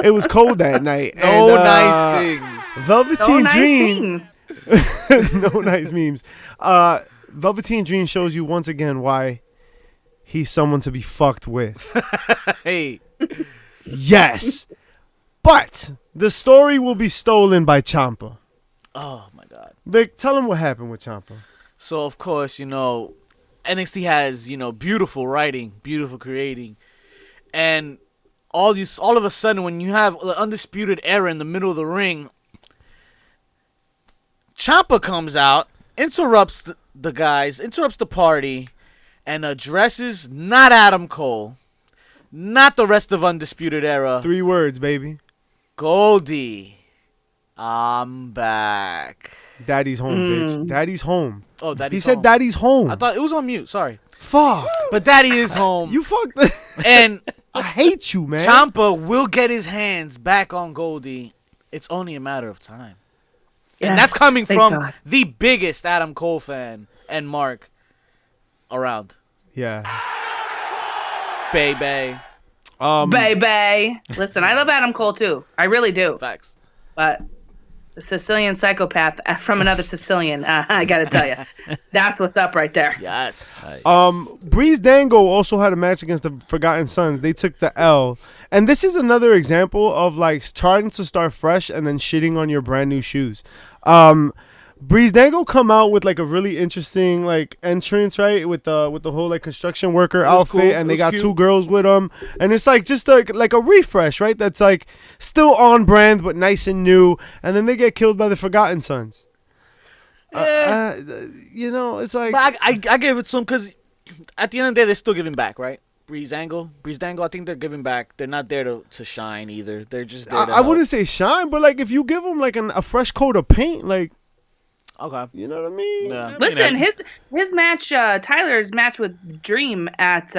it was cold that night. No and, nice things. Velveteen No nice Dream. things. No nice memes. Velveteen Dream shows you once again why he's someone to be fucked with. Hey. Yes. But the story will be stolen by Ciampa. Oh my God. Vic, tell him what happened with Ciampa. So of course, NXT has, beautiful writing, beautiful creating, and all of a sudden when you have the Undisputed Era in the middle of the ring, Ciampa comes out, interrupts the guys, interrupts the party, and addresses not Adam Cole, not the rest of Undisputed Era, 3 words, baby. Goldie. I'm back. Daddy's home, bitch. Daddy's home. Oh, Daddy's He said home. daddy's home. I thought it was on mute. Sorry, Fuck. but Daddy is home. You fucked. And I hate you, man. Ciampa will get his hands back on Goldie. It's only a matter of time. And that's Yes, coming thank from God. the biggest Adam Cole fan and Mark around. Yeah. Baby. Baby. Listen, I love Adam Cole too. I really do. Facts. But the Sicilian psychopath from another Sicilian, I gotta tell you, that's what's up right there. Yes. Breeze Dango also had a match against the Forgotten Sons. They took the L. And this is another example of like trying to start fresh and then shitting on your brand new shoes. Breeze Dango come out with like a really interesting like entrance, right? With the whole like construction worker outfit, cool. and they It was got cute. 2 girls with them, and it's like just like a refresh, right? That's like still on brand but nice and new. And then they get killed by the Forgotten Sons. You know, it's like But I gave it to them because at the end of the day, they're still giving back, right? Breeze Dango, I think they're giving back. They're not there to shine either. They're just there to I wouldn't say shine, but like if you give them like a fresh coat of paint, like. Okay. You know what I mean? Yeah. Listen, his match, Tyler's match with Dream at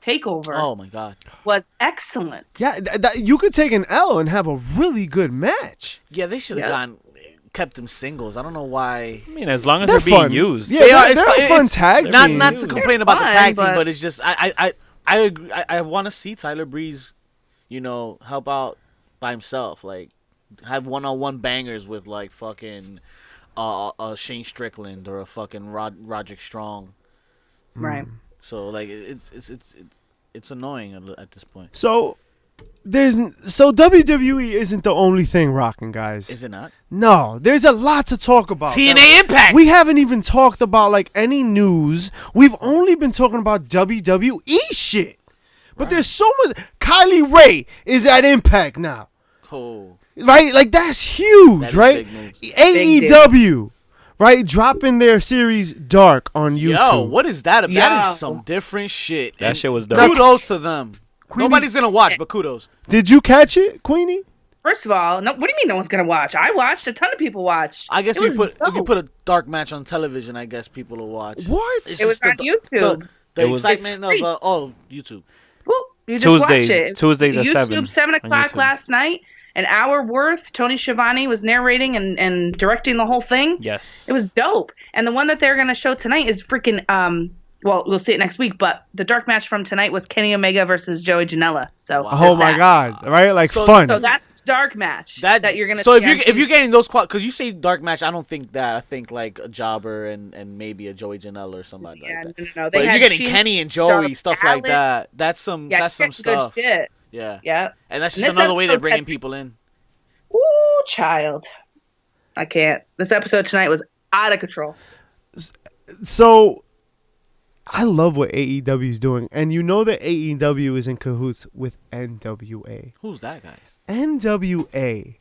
Takeover Oh my God. was excellent. Yeah, you could take an L and have a really good match. Yeah, they should have Yeah. kept them singles. I don't know why. I mean, as long as They're they're being fun. used. Yeah, They are. they're a It's- fun it's- tag Not team. not to complain about the fun, tag team, but- but it's just I agree. I want to see Tyler Breeze, help out by himself, like have one-on-one bangers with like fucking Shane Strickland or a fucking Roderick Strong. Right. So like it's annoying at this point. So WWE isn't the only thing rocking, guys. Is it not? No, there's a lot to talk about. TNA Impact. We haven't even talked about like any news. We've only been talking about WWE shit. But there's so much. Kylie Ray is at Impact now. Oh, Right? Like that's huge, that is right? big news. AEW, right? Dropping their series Dark on YouTube. Yo, what is that? That Yo. is some different shit. That And shit was dope. Kudos to them. Queenie- Nobody's gonna watch, but kudos. Did you catch it, Queenie? First of all, no. What do you mean no one's gonna watch? I watched. A ton of people watched. I guess It if was you dope. put a dark match on television, I guess people will watch. What? It's It was just on YouTube. The It was- excitement It's free. of YouTube. Woo, you just Tuesdays- watch it. Tuesdays at YouTube, 7 on 7:00 YouTube. last night. An hour worth. Tony Schiavone was narrating and directing the whole thing. Yes. It was dope. And the one that they're gonna show tonight is freaking well, we'll see it next week, but the dark match from tonight was Kenny Omega versus Joey Janela. So Wow. Oh there's my that. God! Right? Like So- fun. So that's dark match that you're gonna So see on if you're Tuesday. getting those because you say dark match, I don't think that. I think like a Jobber and maybe a Joey Janela or somebody Yeah, like that. no. But They if had you're getting Sheena, Kenny and Joey, Darby stuff like Allin. that, that's some Yeah, that's some you're getting stuff. good shit. Yeah. Yeah. And that's And just this another way they're episode bringing had- people in. Ooh, child. I can't. This episode tonight was out of control. So I love what AEW is doing, and you know that AEW is in cahoots with NWA. Who's that, guys? NWA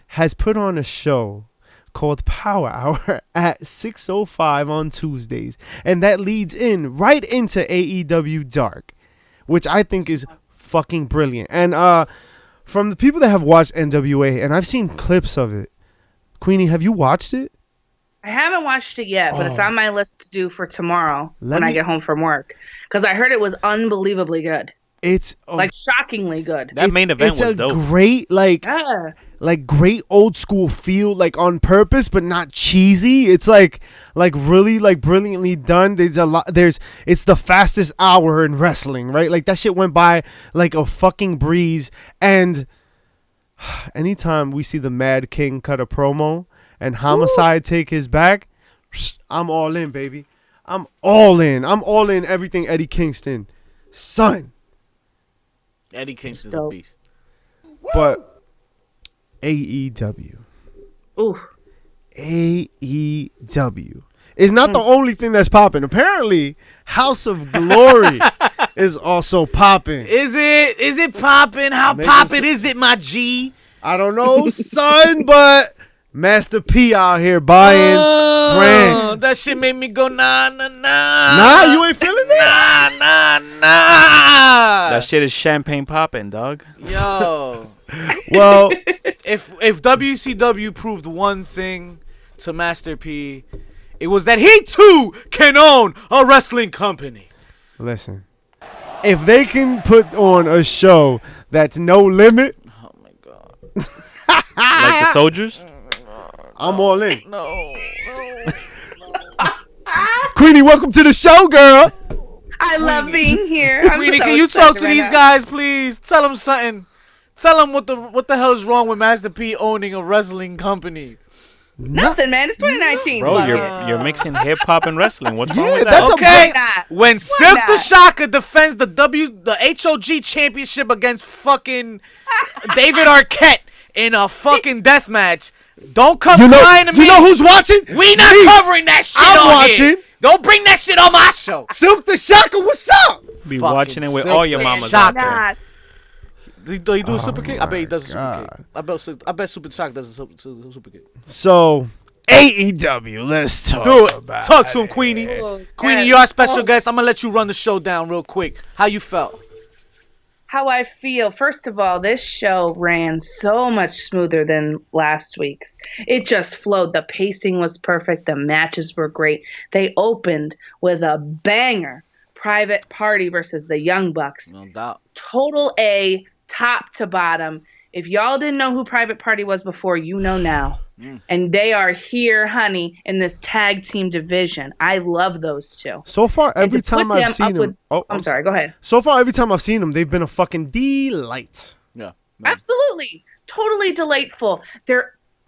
has put on a show called Power Hour at 6:05 on Tuesdays, and that leads in right into AEW Dark, which I think is fucking brilliant. And from the people that have watched NWA, and I've seen clips of it, Queenie, have you watched it? I haven't watched it yet, but it's Oh. on my list to do for tomorrow Let when I me- get home from work. Because I heard it was unbelievably good. It's Like, shockingly good. That main event it's was a dope. great Yeah. great old school feel, like on purpose but not cheesy. It's like really like brilliantly done. It's the fastest hour in wrestling, right? Like that shit went by like a fucking breeze. And anytime we see the Mad King cut a promo and Homicide take his back, I'm all in, baby. I'm all in everything Eddie Kingston, son. Eddie Kingston's a Dope. beast. But AEW. Ooh. AEW is not the only thing that's popping. Apparently, House of Glory is also popping. Is it popping? How Make popping him is it, my G? I don't know, son, but Master P out here buying brands. That shit made me go nah. Nah, you ain't feeling it? Nah. That shit is champagne popping, dog. Yo, Well, if WCW proved one thing to Master P, it was that he too can own a wrestling company. listen. If they can put on a show that's no limit, Oh my god. Like the soldiers. I'm all in. No. Queenie, welcome to the show, girl. I love being here. I'm Queenie, so can you excited talk to right these now. guys, please? Tell them something. Tell them what the hell is wrong with Master P owning a wrestling company. Nothing, man. It's 2019. Bro, Fuck you're it. you're mixing hip hop and wrestling. What's wrong Yeah, with that? that's Okay, Why not? when Why Silk the not? Shocker defends the HOG championship against fucking David Arquette in a fucking death match, don't come crying to me. You know who's watching? We not Me. covering that shit I'm on watching. here. Don't bring that shit on my show. Silk the Shocker, what's up? Be Fucking watching it with Silk all your the mamas Shocker. out there. Not. Do he do a super kick? I bet he does a super God. kick. I bet Super Shock does a super kick. So, AEW, let's talk Do it. about Talk to him, Queenie. Oh, Queenie, yes. you're our special Oh, guest. I'm gonna let you run the show down real quick. How you felt? How I feel. First of all, this show ran so much smoother than last week's. It just flowed. The pacing was perfect. The matches were great. They opened with a banger. Private Party versus the Young Bucks. No doubt. Total A, top to bottom. If y'all didn't know who Private Party was before, you know now. And they are here, honey, in this tag team division. I love those two. So far, every And to put time I've them seen up them. with- Oh, I'm sorry, go ahead. So far, every time I've seen them, they've been a fucking delight. Yeah. Absolutely. Totally delightful.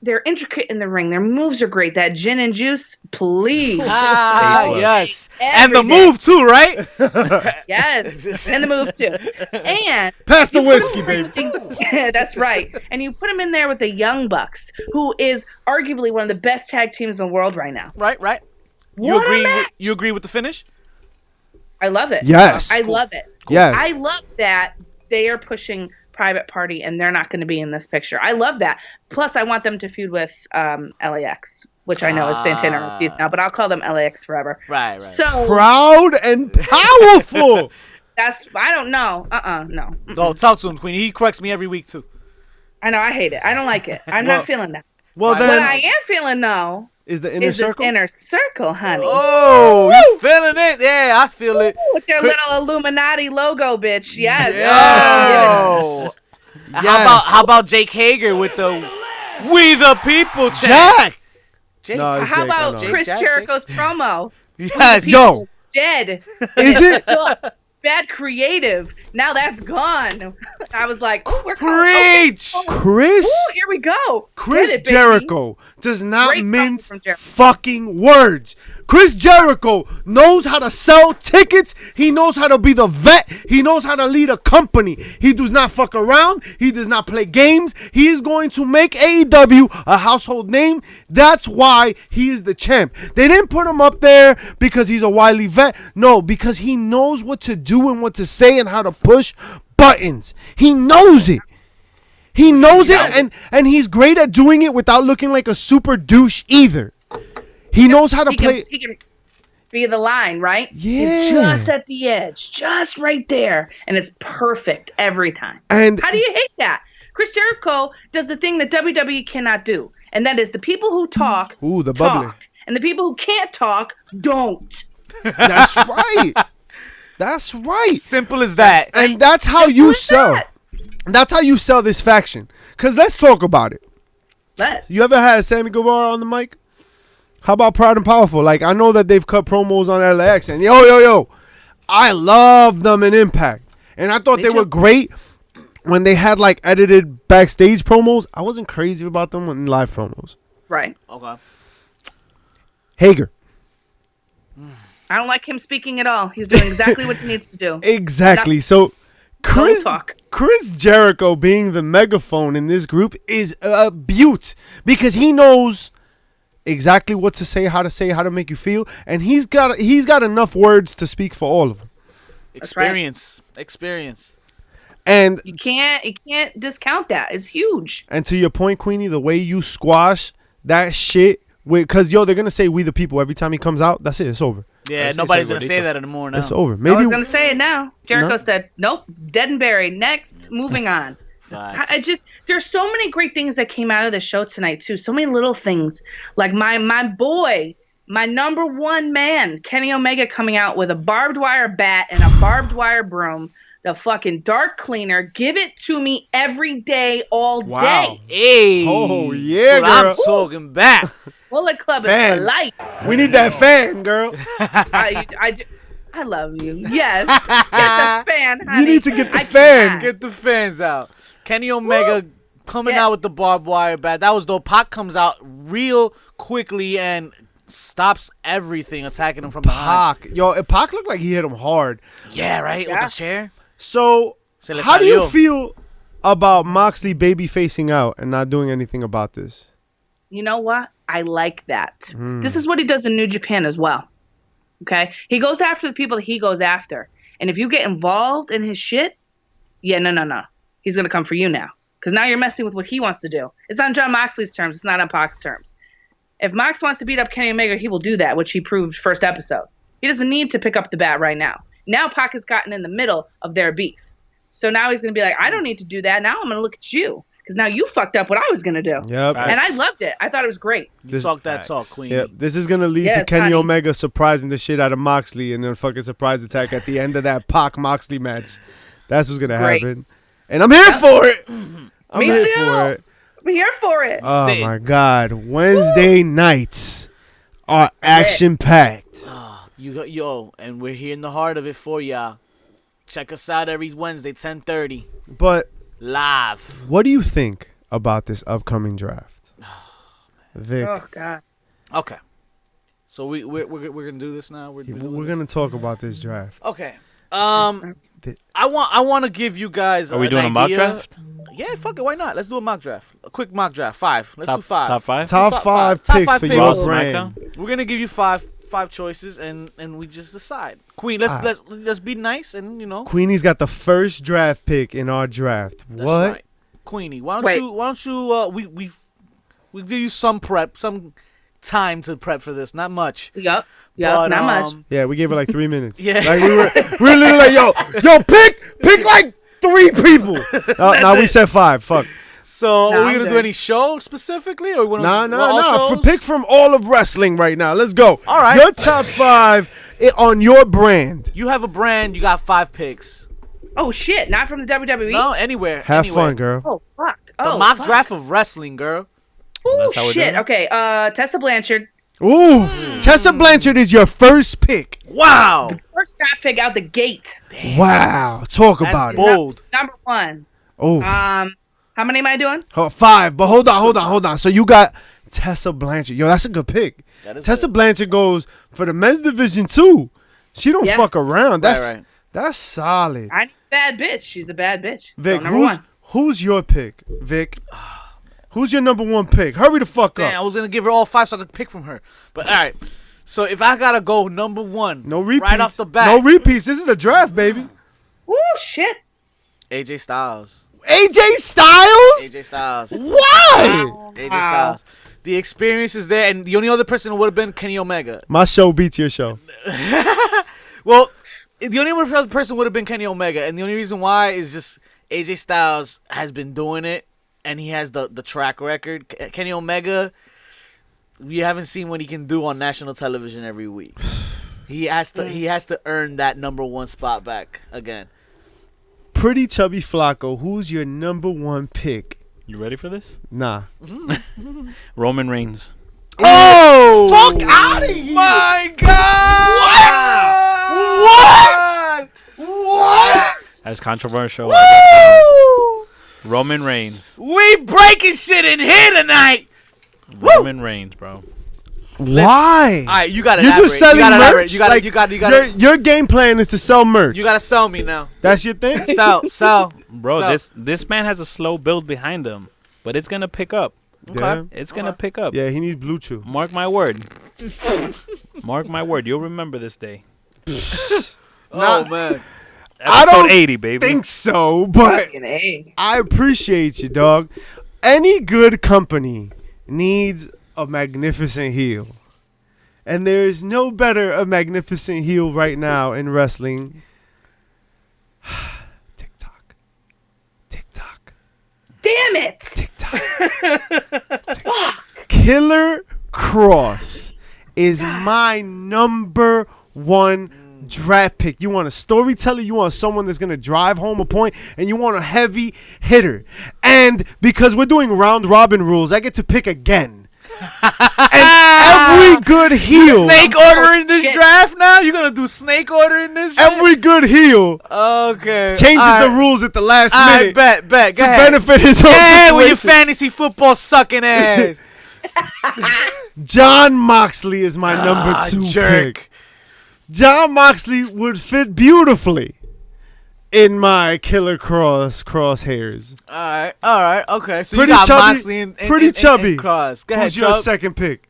They're intricate in the ring. Their moves are great. That gin and juice, please. Ah, Hey, yes. Every And the day. move too, right? Yes. And the move too. And Pass the you put 'em whiskey, in there baby. with the- Yeah, that's right. And you put him in there with the Young Bucks, who is arguably one of the best tag teams in the world right now. Right. You What a agree? match. You agree with the finish? I love it. Yes. I love it. Yes. I love that they are pushing Private Party and they're not going to be in this picture. I love that. Plus, I want them to feud with LAX, which I know is Santana and Ortiz now, but I'll call them LAX forever. Right. So Proud and powerful. that's, I don't know. No. Oh, talk to him, Queenie. He corrects me every week too. I know. I hate it. I don't like it. I'm Well, not feeling that. Well, What I then, am feeling, though, is the inner is this circle? inner circle, honey. Oh, you feeling it? Yeah, I feel it. With their little Illuminati logo, bitch. Yes. Oh. Yes. How about Jake Hager with the "We the People" chant? Jack? Jake. No, it's How Jake, I about know. Chris Jack, Jericho's promo? Yes. Yo, Dead. is it? Sucked. Bad creative. Now that's gone. I was like, oh, we're calling. Preach. Chris? Ooh, here we go. Chris Get it, baby. Jericho does not Great promo mince from Jericho. fucking words. Chris Jericho knows how to sell tickets. He knows how to be the vet. He knows how to lead a company. He does not fuck around. He does not play games. He is going to make AEW a household name. That's why he is the champ. They didn't put him up there because he's a wily vet. No, because he knows what to do and what to say and how to push buttons. He knows it. He knows it, and he's great at doing it without looking like a super douche either. He knows how to play. He can be the line, right? Yeah. He's just at the edge, just right there, and it's perfect every time. And How do you hate that? Chris Jericho does the thing that WWE cannot do, and that is the people who talk, Ooh, the talk, bubbly. and the people who can't talk don't. That's right. That's right. Simple as that. And that's how you as sell. that. That's how you sell this faction. Cause let's talk about it. Let's. You ever had Sammy Guevara on the mic? How about Proud and Powerful? Like, I know that they've cut promos on LAX, and yo, I love them in Impact, and I thought Me they too. were great when they had like edited backstage promos. I wasn't crazy about them in live promos. Right. Okay. Hager, I don't like him speaking at all. He's doing exactly what he needs to do. exactly. So, Chris talk. Jericho being the megaphone in this group is a beaut because he knows exactly what to say, how to make you feel, and he's got enough words to speak for all of them. Experience. And You can't discount that. It's huge. and to your point, Queenie, the way you squash that shit, because they're gonna say "We the People" every time he comes out. That's it. It's over. Yeah, It's nobody's gonna already say done. that anymore now. It's over. I was Maybe gonna say it now. Jericho No. said, "Nope, it's dead and buried." Next, moving on. Facts. I just there's so many great things that came out of the show tonight too. So many little things, like my boy, my number one man, Kenny Omega, coming out with a barbed wire bat and a barbed wire broom. The fucking dark cleaner. Give it to me every day, all Wow. day. Hey. Oh, yeah, That's what I'm girl. talking about. Bullet Club Fan. is for life. We need that fan, girl. I love you. Yes. Get the fan, honey. You need to get the I fan. cannot. Get the fans out. Kenny Omega coming Yes. out with the barbed wire bat. That was dope. Pac comes out real quickly and stops everything attacking him from behind. Pac. Yo, Pac looked like he hit him hard. Yeah, right? Yeah. With the chair. So, Se le how do you salió. feel about Moxley baby facing out and not doing anything about this? You know what? I like that. Hmm. This is what he does in New Japan as well. Okay? He goes after the people that he goes after. And if you get involved in his shit, no. He's going to come for you now. Because now you're messing with what he wants to do. It's on John Moxley's terms. It's not on Pac's terms. If Mox wants to beat up Kenny Omega, he will do that, which he proved first episode. He doesn't need to pick up the bat right now. Now Pac has gotten in the middle of their beef. So now he's going to be like, I don't need to do that. Now I'm going to look at you. Because now you fucked up what I was going to do. Yep. And I loved it. I thought it was great. You talk that talk, Queen. Yep. This is going to lead to Yes, Kenny honey. Omega surprising the shit out of Moxley and then fucking surprise attack at the end of that Pac-Moxley match. That's what's going to Great. happen. And I'm here for it. I'm Me here too. for it. I'm here for it. Oh, Sit. my God. Wednesday nights are action-packed. And we're here in the heart of it for y'all. Check us out every Wednesday, 10:30, But live. what do you think about this upcoming draft? Vic, Oh, God. Okay. So we're gonna do this now. We're we're going to talk about this draft. Okay. I want to give you guys. Are we an doing a mock idea. draft? Yeah, fuck it. Why not? Let's do a mock draft. A quick mock draft. 5. Let's do 5. Top five? Top Top five five picks for picks. your Raw, brand. SmackDown? We're gonna give you five choices, and we just decide. Queen, let's be nice, and Queenie's got the first draft pick in our draft. That's What? right. Queenie, why Wait. don't you we give you some prep, some time to prep for this. Not much. Yep. But, Not much. Yeah, we gave her like 3 minutes. Yeah. Like we were literally like, yo, pick like 3 people. Now we said 5. Fuck. So, Nah, are we I'm gonna do good. any show specifically, or we wanna Nah. For pick from all of wrestling right now. Let's go. All right. Your top 5 on your brand. You have a brand. You got 5 picks. Oh, shit. Not from the WWE? No, anywhere. Have anywhere. fun, girl. Oh, fuck. The Oh, mock fuck. draft of wrestling, girl. Oh, That's how we're shit. doing it? Okay. Tessa Blanchard. Ooh, Tessa Blanchard is your first pick. Wow. First draft pick out the gate. Wow. Talk That's about it. bold. Number 1. Oh, How many am I doing? 5. But hold on. So you got Tessa Blanchard. Yo, that's a good pick. That is Tessa good. Blanchard goes for the men's division too. She don't Yeah. fuck around. That's Right. that's solid. I need a bad bitch. She's a bad bitch. Vic, So, number 1. who's your pick, Vic? Who's your number 1 pick? Hurry the fuck Damn, I up. was gonna give her all 5 so I could pick from her. But all right. So if I gotta go number 1, No repeats. right off the bat, No repeats. This is a draft, baby. Ooh, shit. AJ Styles. AJ Styles? AJ Styles. Why? AJ Styles. The experience is there, and the only other person would have been Kenny Omega. My show beats your show. Well, the only other person would have been Kenny Omega, and the only reason why is just AJ Styles has been doing it, and he has the track record. Kenny Omega, we haven't seen what he can do on national television every week. He has to earn that number 1 spot back again. Pretty Chubby Flacco, who's your number 1 pick? You ready for this? Nah. Roman Reigns. Oh! Fuck out of here! My God! What? As controversial as that sounds. Roman Reigns. We breaking shit in here tonight. Roman Reigns, bro. Why? All right, you gotta. You're elaborate. just selling you gotta elaborate. merch? You gotta. Like, you gotta. Your game plan is to sell merch. You gotta sell me now. That's your thing? Sell. Bro, So- this man has a slow build behind him, but it's gonna pick up. Okay. Yeah. It's gonna pick up. Yeah, he needs Blue Chew. Mark my word. Mark my word. You'll remember this day. Oh man. I Episode don't 80, baby. Think so, but Fucking A. I appreciate you, dog. Any good company needs a magnificent heel. And there is no better a magnificent heel right now in wrestling. TikTok. TikTok. Damn it. TikTok. Fuck. Killer Cross is my number 1 draft pick. You want a storyteller, you want someone that's going to drive home a point, and you want a heavy hitter. And because we're doing round robin rules, I get to pick again. Every good heel. Snake order in this shit. draft now? You gonna do snake order in this? Shit? Every good heel Okay. changes All the right. rules at the last All right, minute bet. Go to ahead. benefit his own Hey, with your situation. fantasy football sucking ass. John Moxley is my number 2 jerk. pick. John Moxley would fit beautifully in my Killer Cross crosshairs. All right, okay. So Pretty you got chubby, Moxley and pretty chubby. and Cross. Go ahead, Who's your Chubb. second pick?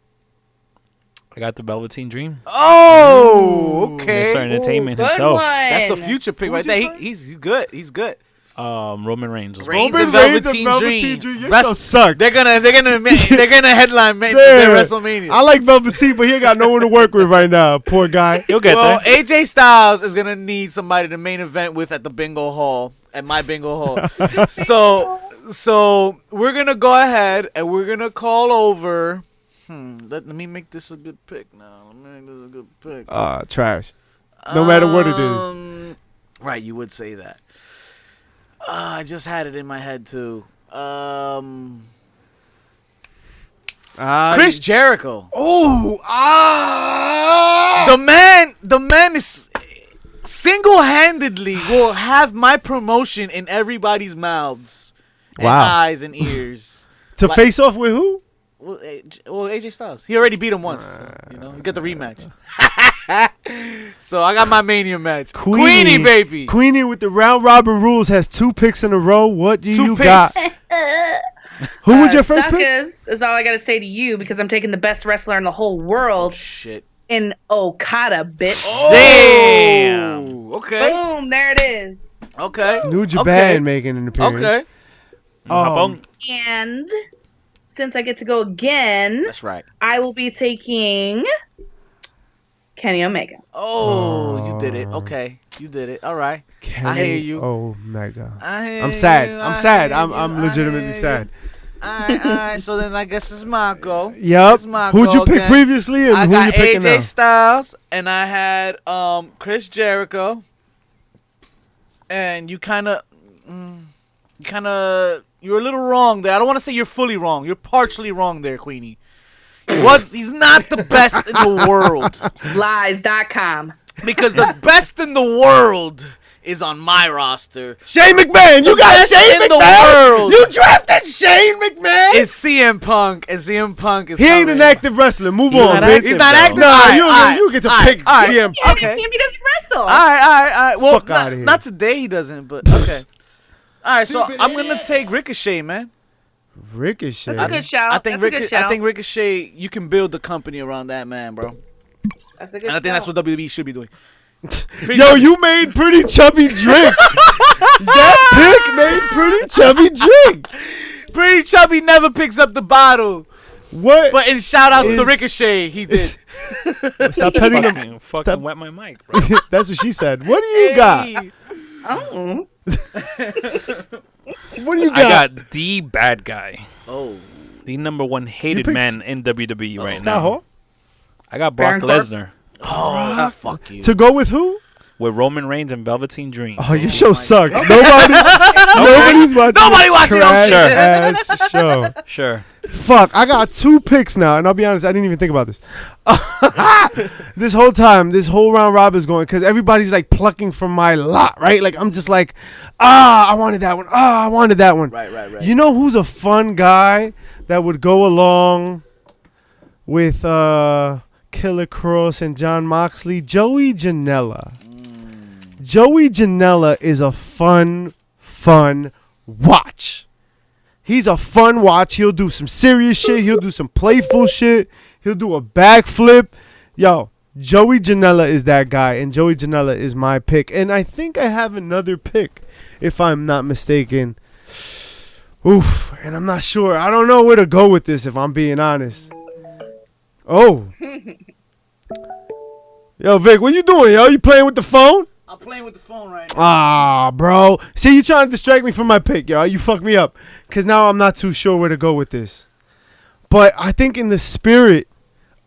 I got the Velveteen Dream. Oh, okay. Mr. Entertainment Ooh, good himself. one. That's the future pick right Who's there. your first? He's good. He's good. Roman Reigns was Reigns one. and Roman Reigns Velveteen and Velveteen Dream. Dream. Your show sucked. They're gonna headline Yeah. their WrestleMania. I like Velveteen, but he ain't got no one to work with right now. Poor guy. You'll get Well, there. AJ Styles is gonna need somebody to main event with at the bingo hall, at my bingo hall. so we're gonna go ahead and we're gonna call over. Let me make this a good pick now. Let me make this a good pick. Trash. No matter what it is. Right, you would say that. I just had it in my head too. Chris Jericho. Oh, The man is single-handedly will have my promotion in everybody's mouths and Wow. eyes and ears. To face off with who? Well, AJ Styles. He already beat him once. So, you get the rematch. So I got my Mania match. Queenie, baby. Queenie with the round robin rules has 2 picks in a row. What do you Two got? picks. Who was your first pick? Is all I got to say to you because I'm taking the best wrestler in the whole world Shit. in Okada, bitch. Damn. Okay. Boom, there it is. Okay. New Japan Okay. making an appearance. Okay. Hop on. And since I get to go again, That's right. I will be taking Kenny Omega. Oh, you did it. Okay. You did it. All right. I hear you. Omega. I hear I'm sad. you. I'm I sad. hear I'm you. I'm I legitimately hear you. sad. All right. So then I guess it's my go. Yup. It's my Who'd you go pick again. previously and I who got you picking AJ now? Styles and I had Chris Jericho. And you kind of you were a little wrong there. I don't want to say you're fully wrong. You're partially wrong there, Queenie. He's not the best in the world. Lies.com. Because the best in the world is on my roster. Shane McMahon. You got best Shane in the McMahon. world. You drafted Shane McMahon. It's CM Punk, and CM Punk is He ain't an coming. active wrestler. Move He's on, not bitch. active, He's not though. active. Nah, Alright, you get to alright, pick alright. CM. Yeah, Okay. he doesn't wrestle. All right. Well, Fuck outta here. not today he doesn't, but okay. All right, so I'm gonna take Ricochet, man. Ricochet. That's a good shout. I think That's a good shout. I think Ricochet. You can build the company around that man, bro. That's a good And I think that's shout. what WWE should be doing. Yo, you made pretty chubby drink. That pick made pretty chubby drink. Pretty Chubby never picks up the bottle, What? but in shout outs to Is- Ricochet, he did. Stop petting him. Fucking Stop. wet my mic, bro. That's what she said. What do you got? Hey. Oh. What do you got? I got the bad guy, Oh, the number one hated picked man in WWE right Scott now. Hall? I got Brock Baron Corbin? Lesnar oh, fuck you. To go with who? with Roman Reigns and Velveteen Dream. Oh, your show sucks. Nobody's watching. Nobody this watching your trash shit. ass show. Sure. Fuck, I got 2 picks now, and I'll be honest, I didn't even think about this. This whole time, this whole round robin is going because everybody's like plucking from my lot, right? Like I'm just like, I wanted that one. I wanted that one. Right. You know who's a fun guy that would go along with Killer Cross and John Moxley? Joey Janela. Joey Janela is a fun watch. He's a fun watch. He'll do some serious shit. He'll do some playful shit. He'll do a backflip. Yo, Joey Janela is that guy, and Joey Janela is my pick. And I think I have another pick, if I'm not mistaken. Oof, and I'm not sure. I don't know where to go with this, if I'm being honest. Oh. Yo, Vic, what you doing, yo? You playing with the phone? I'm playing with the phone right now. Ah, bro. See, you trying to distract me from my pick, yo. You fucked me up. Because now I'm not too sure where to go with this. But I think in the spirit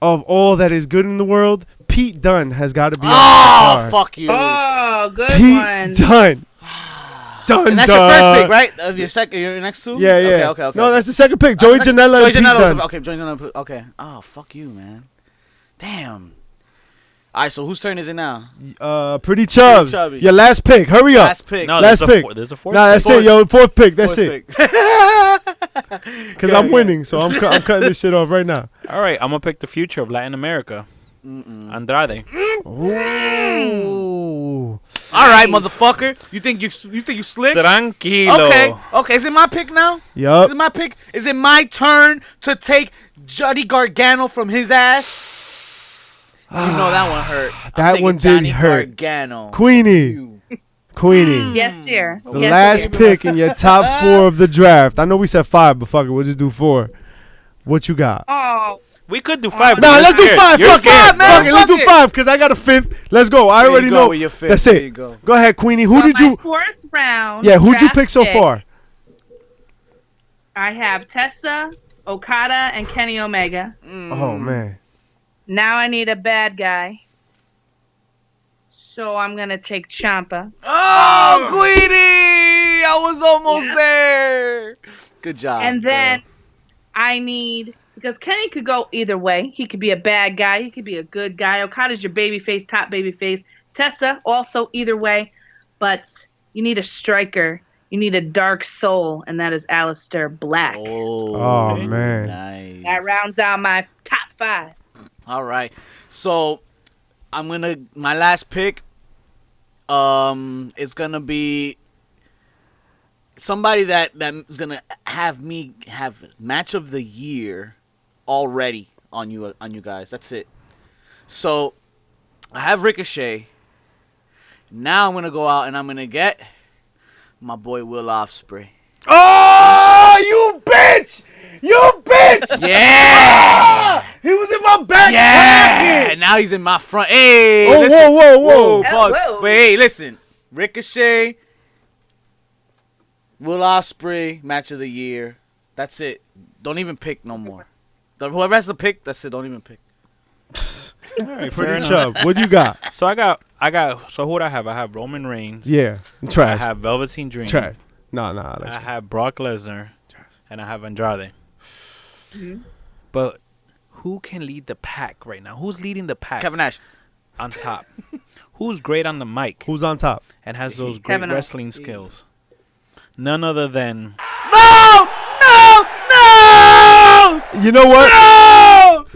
of all that is good in the world, Pete Dunne has got to be on Oh, the card. fuck you. Oh, good Pete one. Dunne. Dun, And that's dun. your first pick, right? Of your next two? Yeah, yeah. Okay. No, that's the second pick. Joey Janela Joey and Pete Janela. Dunne. Okay, Joey Janela. Okay. Oh, fuck you, man. Damn. All right, so whose turn is it now? Pretty Chubbs. Chubby. Your last pick. Hurry up. Last pick. No, Last pick. There's a fourth. Nah, that's it, yo. Fourth pick. That's Fourth it. pick. Because I'm winning, so I'm cutting this shit off right now. All right, I'm gonna pick the future of Latin America. Andrade. Ooh. All right, motherfucker. You think you slick? Tranquilo. Okay. Is it my pick now? Is Yup. it my pick? Is it my turn to take Johnny Gargano from his ass? You know that one hurt. I'm That taking one did Johnny hurt. Gargano. Queenie. Yes, dear. The Yes, last dear. pick in your top 4 of the draft. I know we said 5, but fuck it. We'll just do 4. What you got? Oh, We could do 5. but Nah, you're let's do scared. 5. You're Fuck scared, it, bro. man. Let's do Fuck it. 5 because I got a 5th. Let's go. I There you already go know. with your fifth. That's There it. you go. Go ahead, Queenie. Who for did my you? fourth round? Yeah, who'd you draft pick so far? I have Tessa, Okada, and Kenny Omega. Oh man. Now I need a bad guy. So I'm gonna take Ciampa. Oh, Queenie! I was almost there. Good job. And then girl. I need, because Kenny could go either way. He could be a bad guy. He could be a good guy. Okada's your babyface, top babyface. Tessa also either way. But you need a striker. You need a dark soul, and that is Aleister Black. Oh man. Nice. That rounds out my top 5. All right. So my last pick it's gonna be somebody that is gonna have me have match of the year already on you guys. That's it. So I have Ricochet. Now I'm gonna go out and I'm gonna get my boy Will Ospreay. Oh, you bitch! You bitch! Yeah! He was in my back Yeah! pocket. Now he's in my front. Hey! Oh, listen. whoa. Pause. Whoa. Wait, hey, listen. Ricochet, Will Ospreay, match of the year. That's it. Don't even pick no more. Whoever has to pick, that's it. Don't even pick. All right, fair Pretty enough. Chubb. What do you got? So I got. So who would I have? I have Roman Reigns. Yeah, I trash. have Velveteen Dream. Trash. Nah. I have Brock Lesnar, and I have Andrade. Mhm. But who can lead the pack right now? Who's leading the pack Kevin Nash. on top? Who's great on the mic Who's on top? and has those great Kevin Nash. wrestling skills? None other than No! You know what?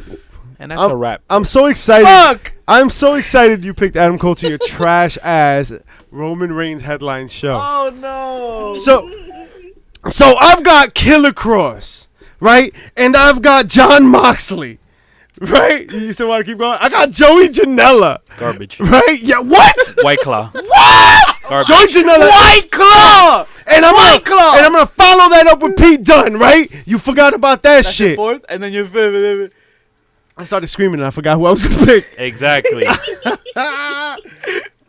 and that's a wrap. I'm so excited. Fuck! I'm so excited you picked Adam Cole to your trash ass Roman Reigns headline show. Oh, no. So I've got Killer Cross, right? And I've got John Moxley, right? You still want to keep going? I got Joey Janela, Garbage. right? Yeah, what? White Claw. What? Garbage. Joey Janela. White Claw! And White Claw! And I'm gonna follow that up with Pete Dunne, right? You forgot about that That's your shit. fourth, and then your fifth. I started screaming and I forgot who I was gonna pick. Exactly.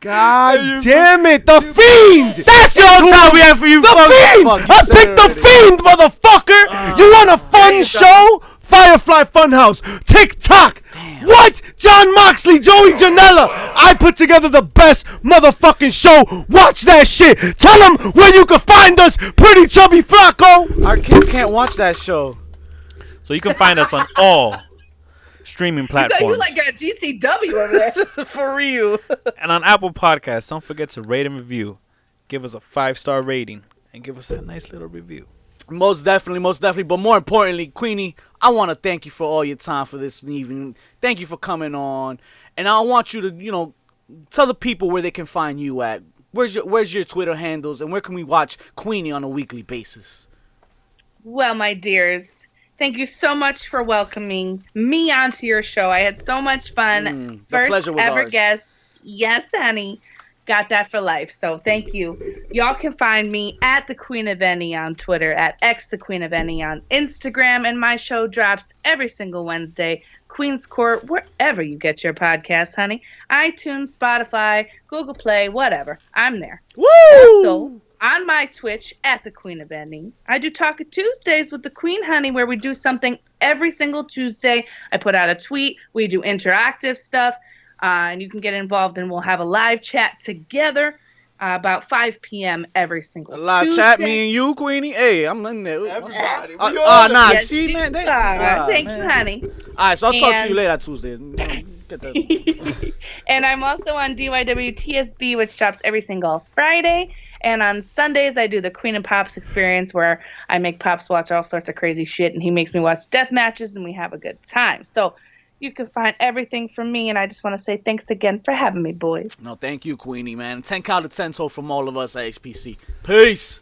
God damn it, the Fiend! That's your time we have for you. The Fiend! Fuck, you I said picked the it already. Fiend, motherfucker! You want a fun show? Firefly Funhouse. TikTok. What? John Moxley, Joey Janela. I put together the best motherfucking show. Watch that shit. Tell them where you can find us, Pretty Chubby Flacco. Our kids can't watch that show. So you can find us on all streaming You platforms like a GCW over there. For real. and on Apple Podcasts. Don't forget to rate and review. Give us a 5-star rating and give us that nice little review. Most definitely. But more importantly, Queenie, I want to thank you for all your time for this evening. Thank you for coming on. And I want you to, tell the people where they can find you at. Where's your Twitter handles and where can we watch Queenie on a weekly basis? Well, my dears, thank you so much for welcoming me onto your show. I had so much fun. The First pleasure was ever ours. guest. Yes, honey. Got that for life. So thank you. Y'all can find me at the Queen of Any on Twitter, at X the Queen of Any on Instagram, and my show drops every single Wednesday. Queen's Court, wherever you get your podcasts, honey. iTunes, Spotify, Google Play, whatever. I'm there. Woo! Also, on my Twitch, at the Queen of Any, I do Talk of Tuesdays with the Queen, honey, where we do something every single Tuesday. I put out a tweet. We do interactive stuff. And you can get involved and we'll have a live chat together. about 5 p.m. every single Live Tuesday. chat, me and you, Queenie. Hey, I'm in there. Everybody. Nah, Yes, see, you man. are. Thank you, honey. All right, so I'll talk to you And- later Tuesday. Get that. And I'm also on DYW TSB, which drops every single Friday. And on Sundays, I do the Queen and Pops experience where I make Pops watch all sorts of crazy shit, and he makes me watch death matches, and we have a good time. So you can find everything from me, and I just want to say thanks again for having me, boys. No, thank you, Queenie, man. 10 count of 10 told from all of us at HPC. Peace.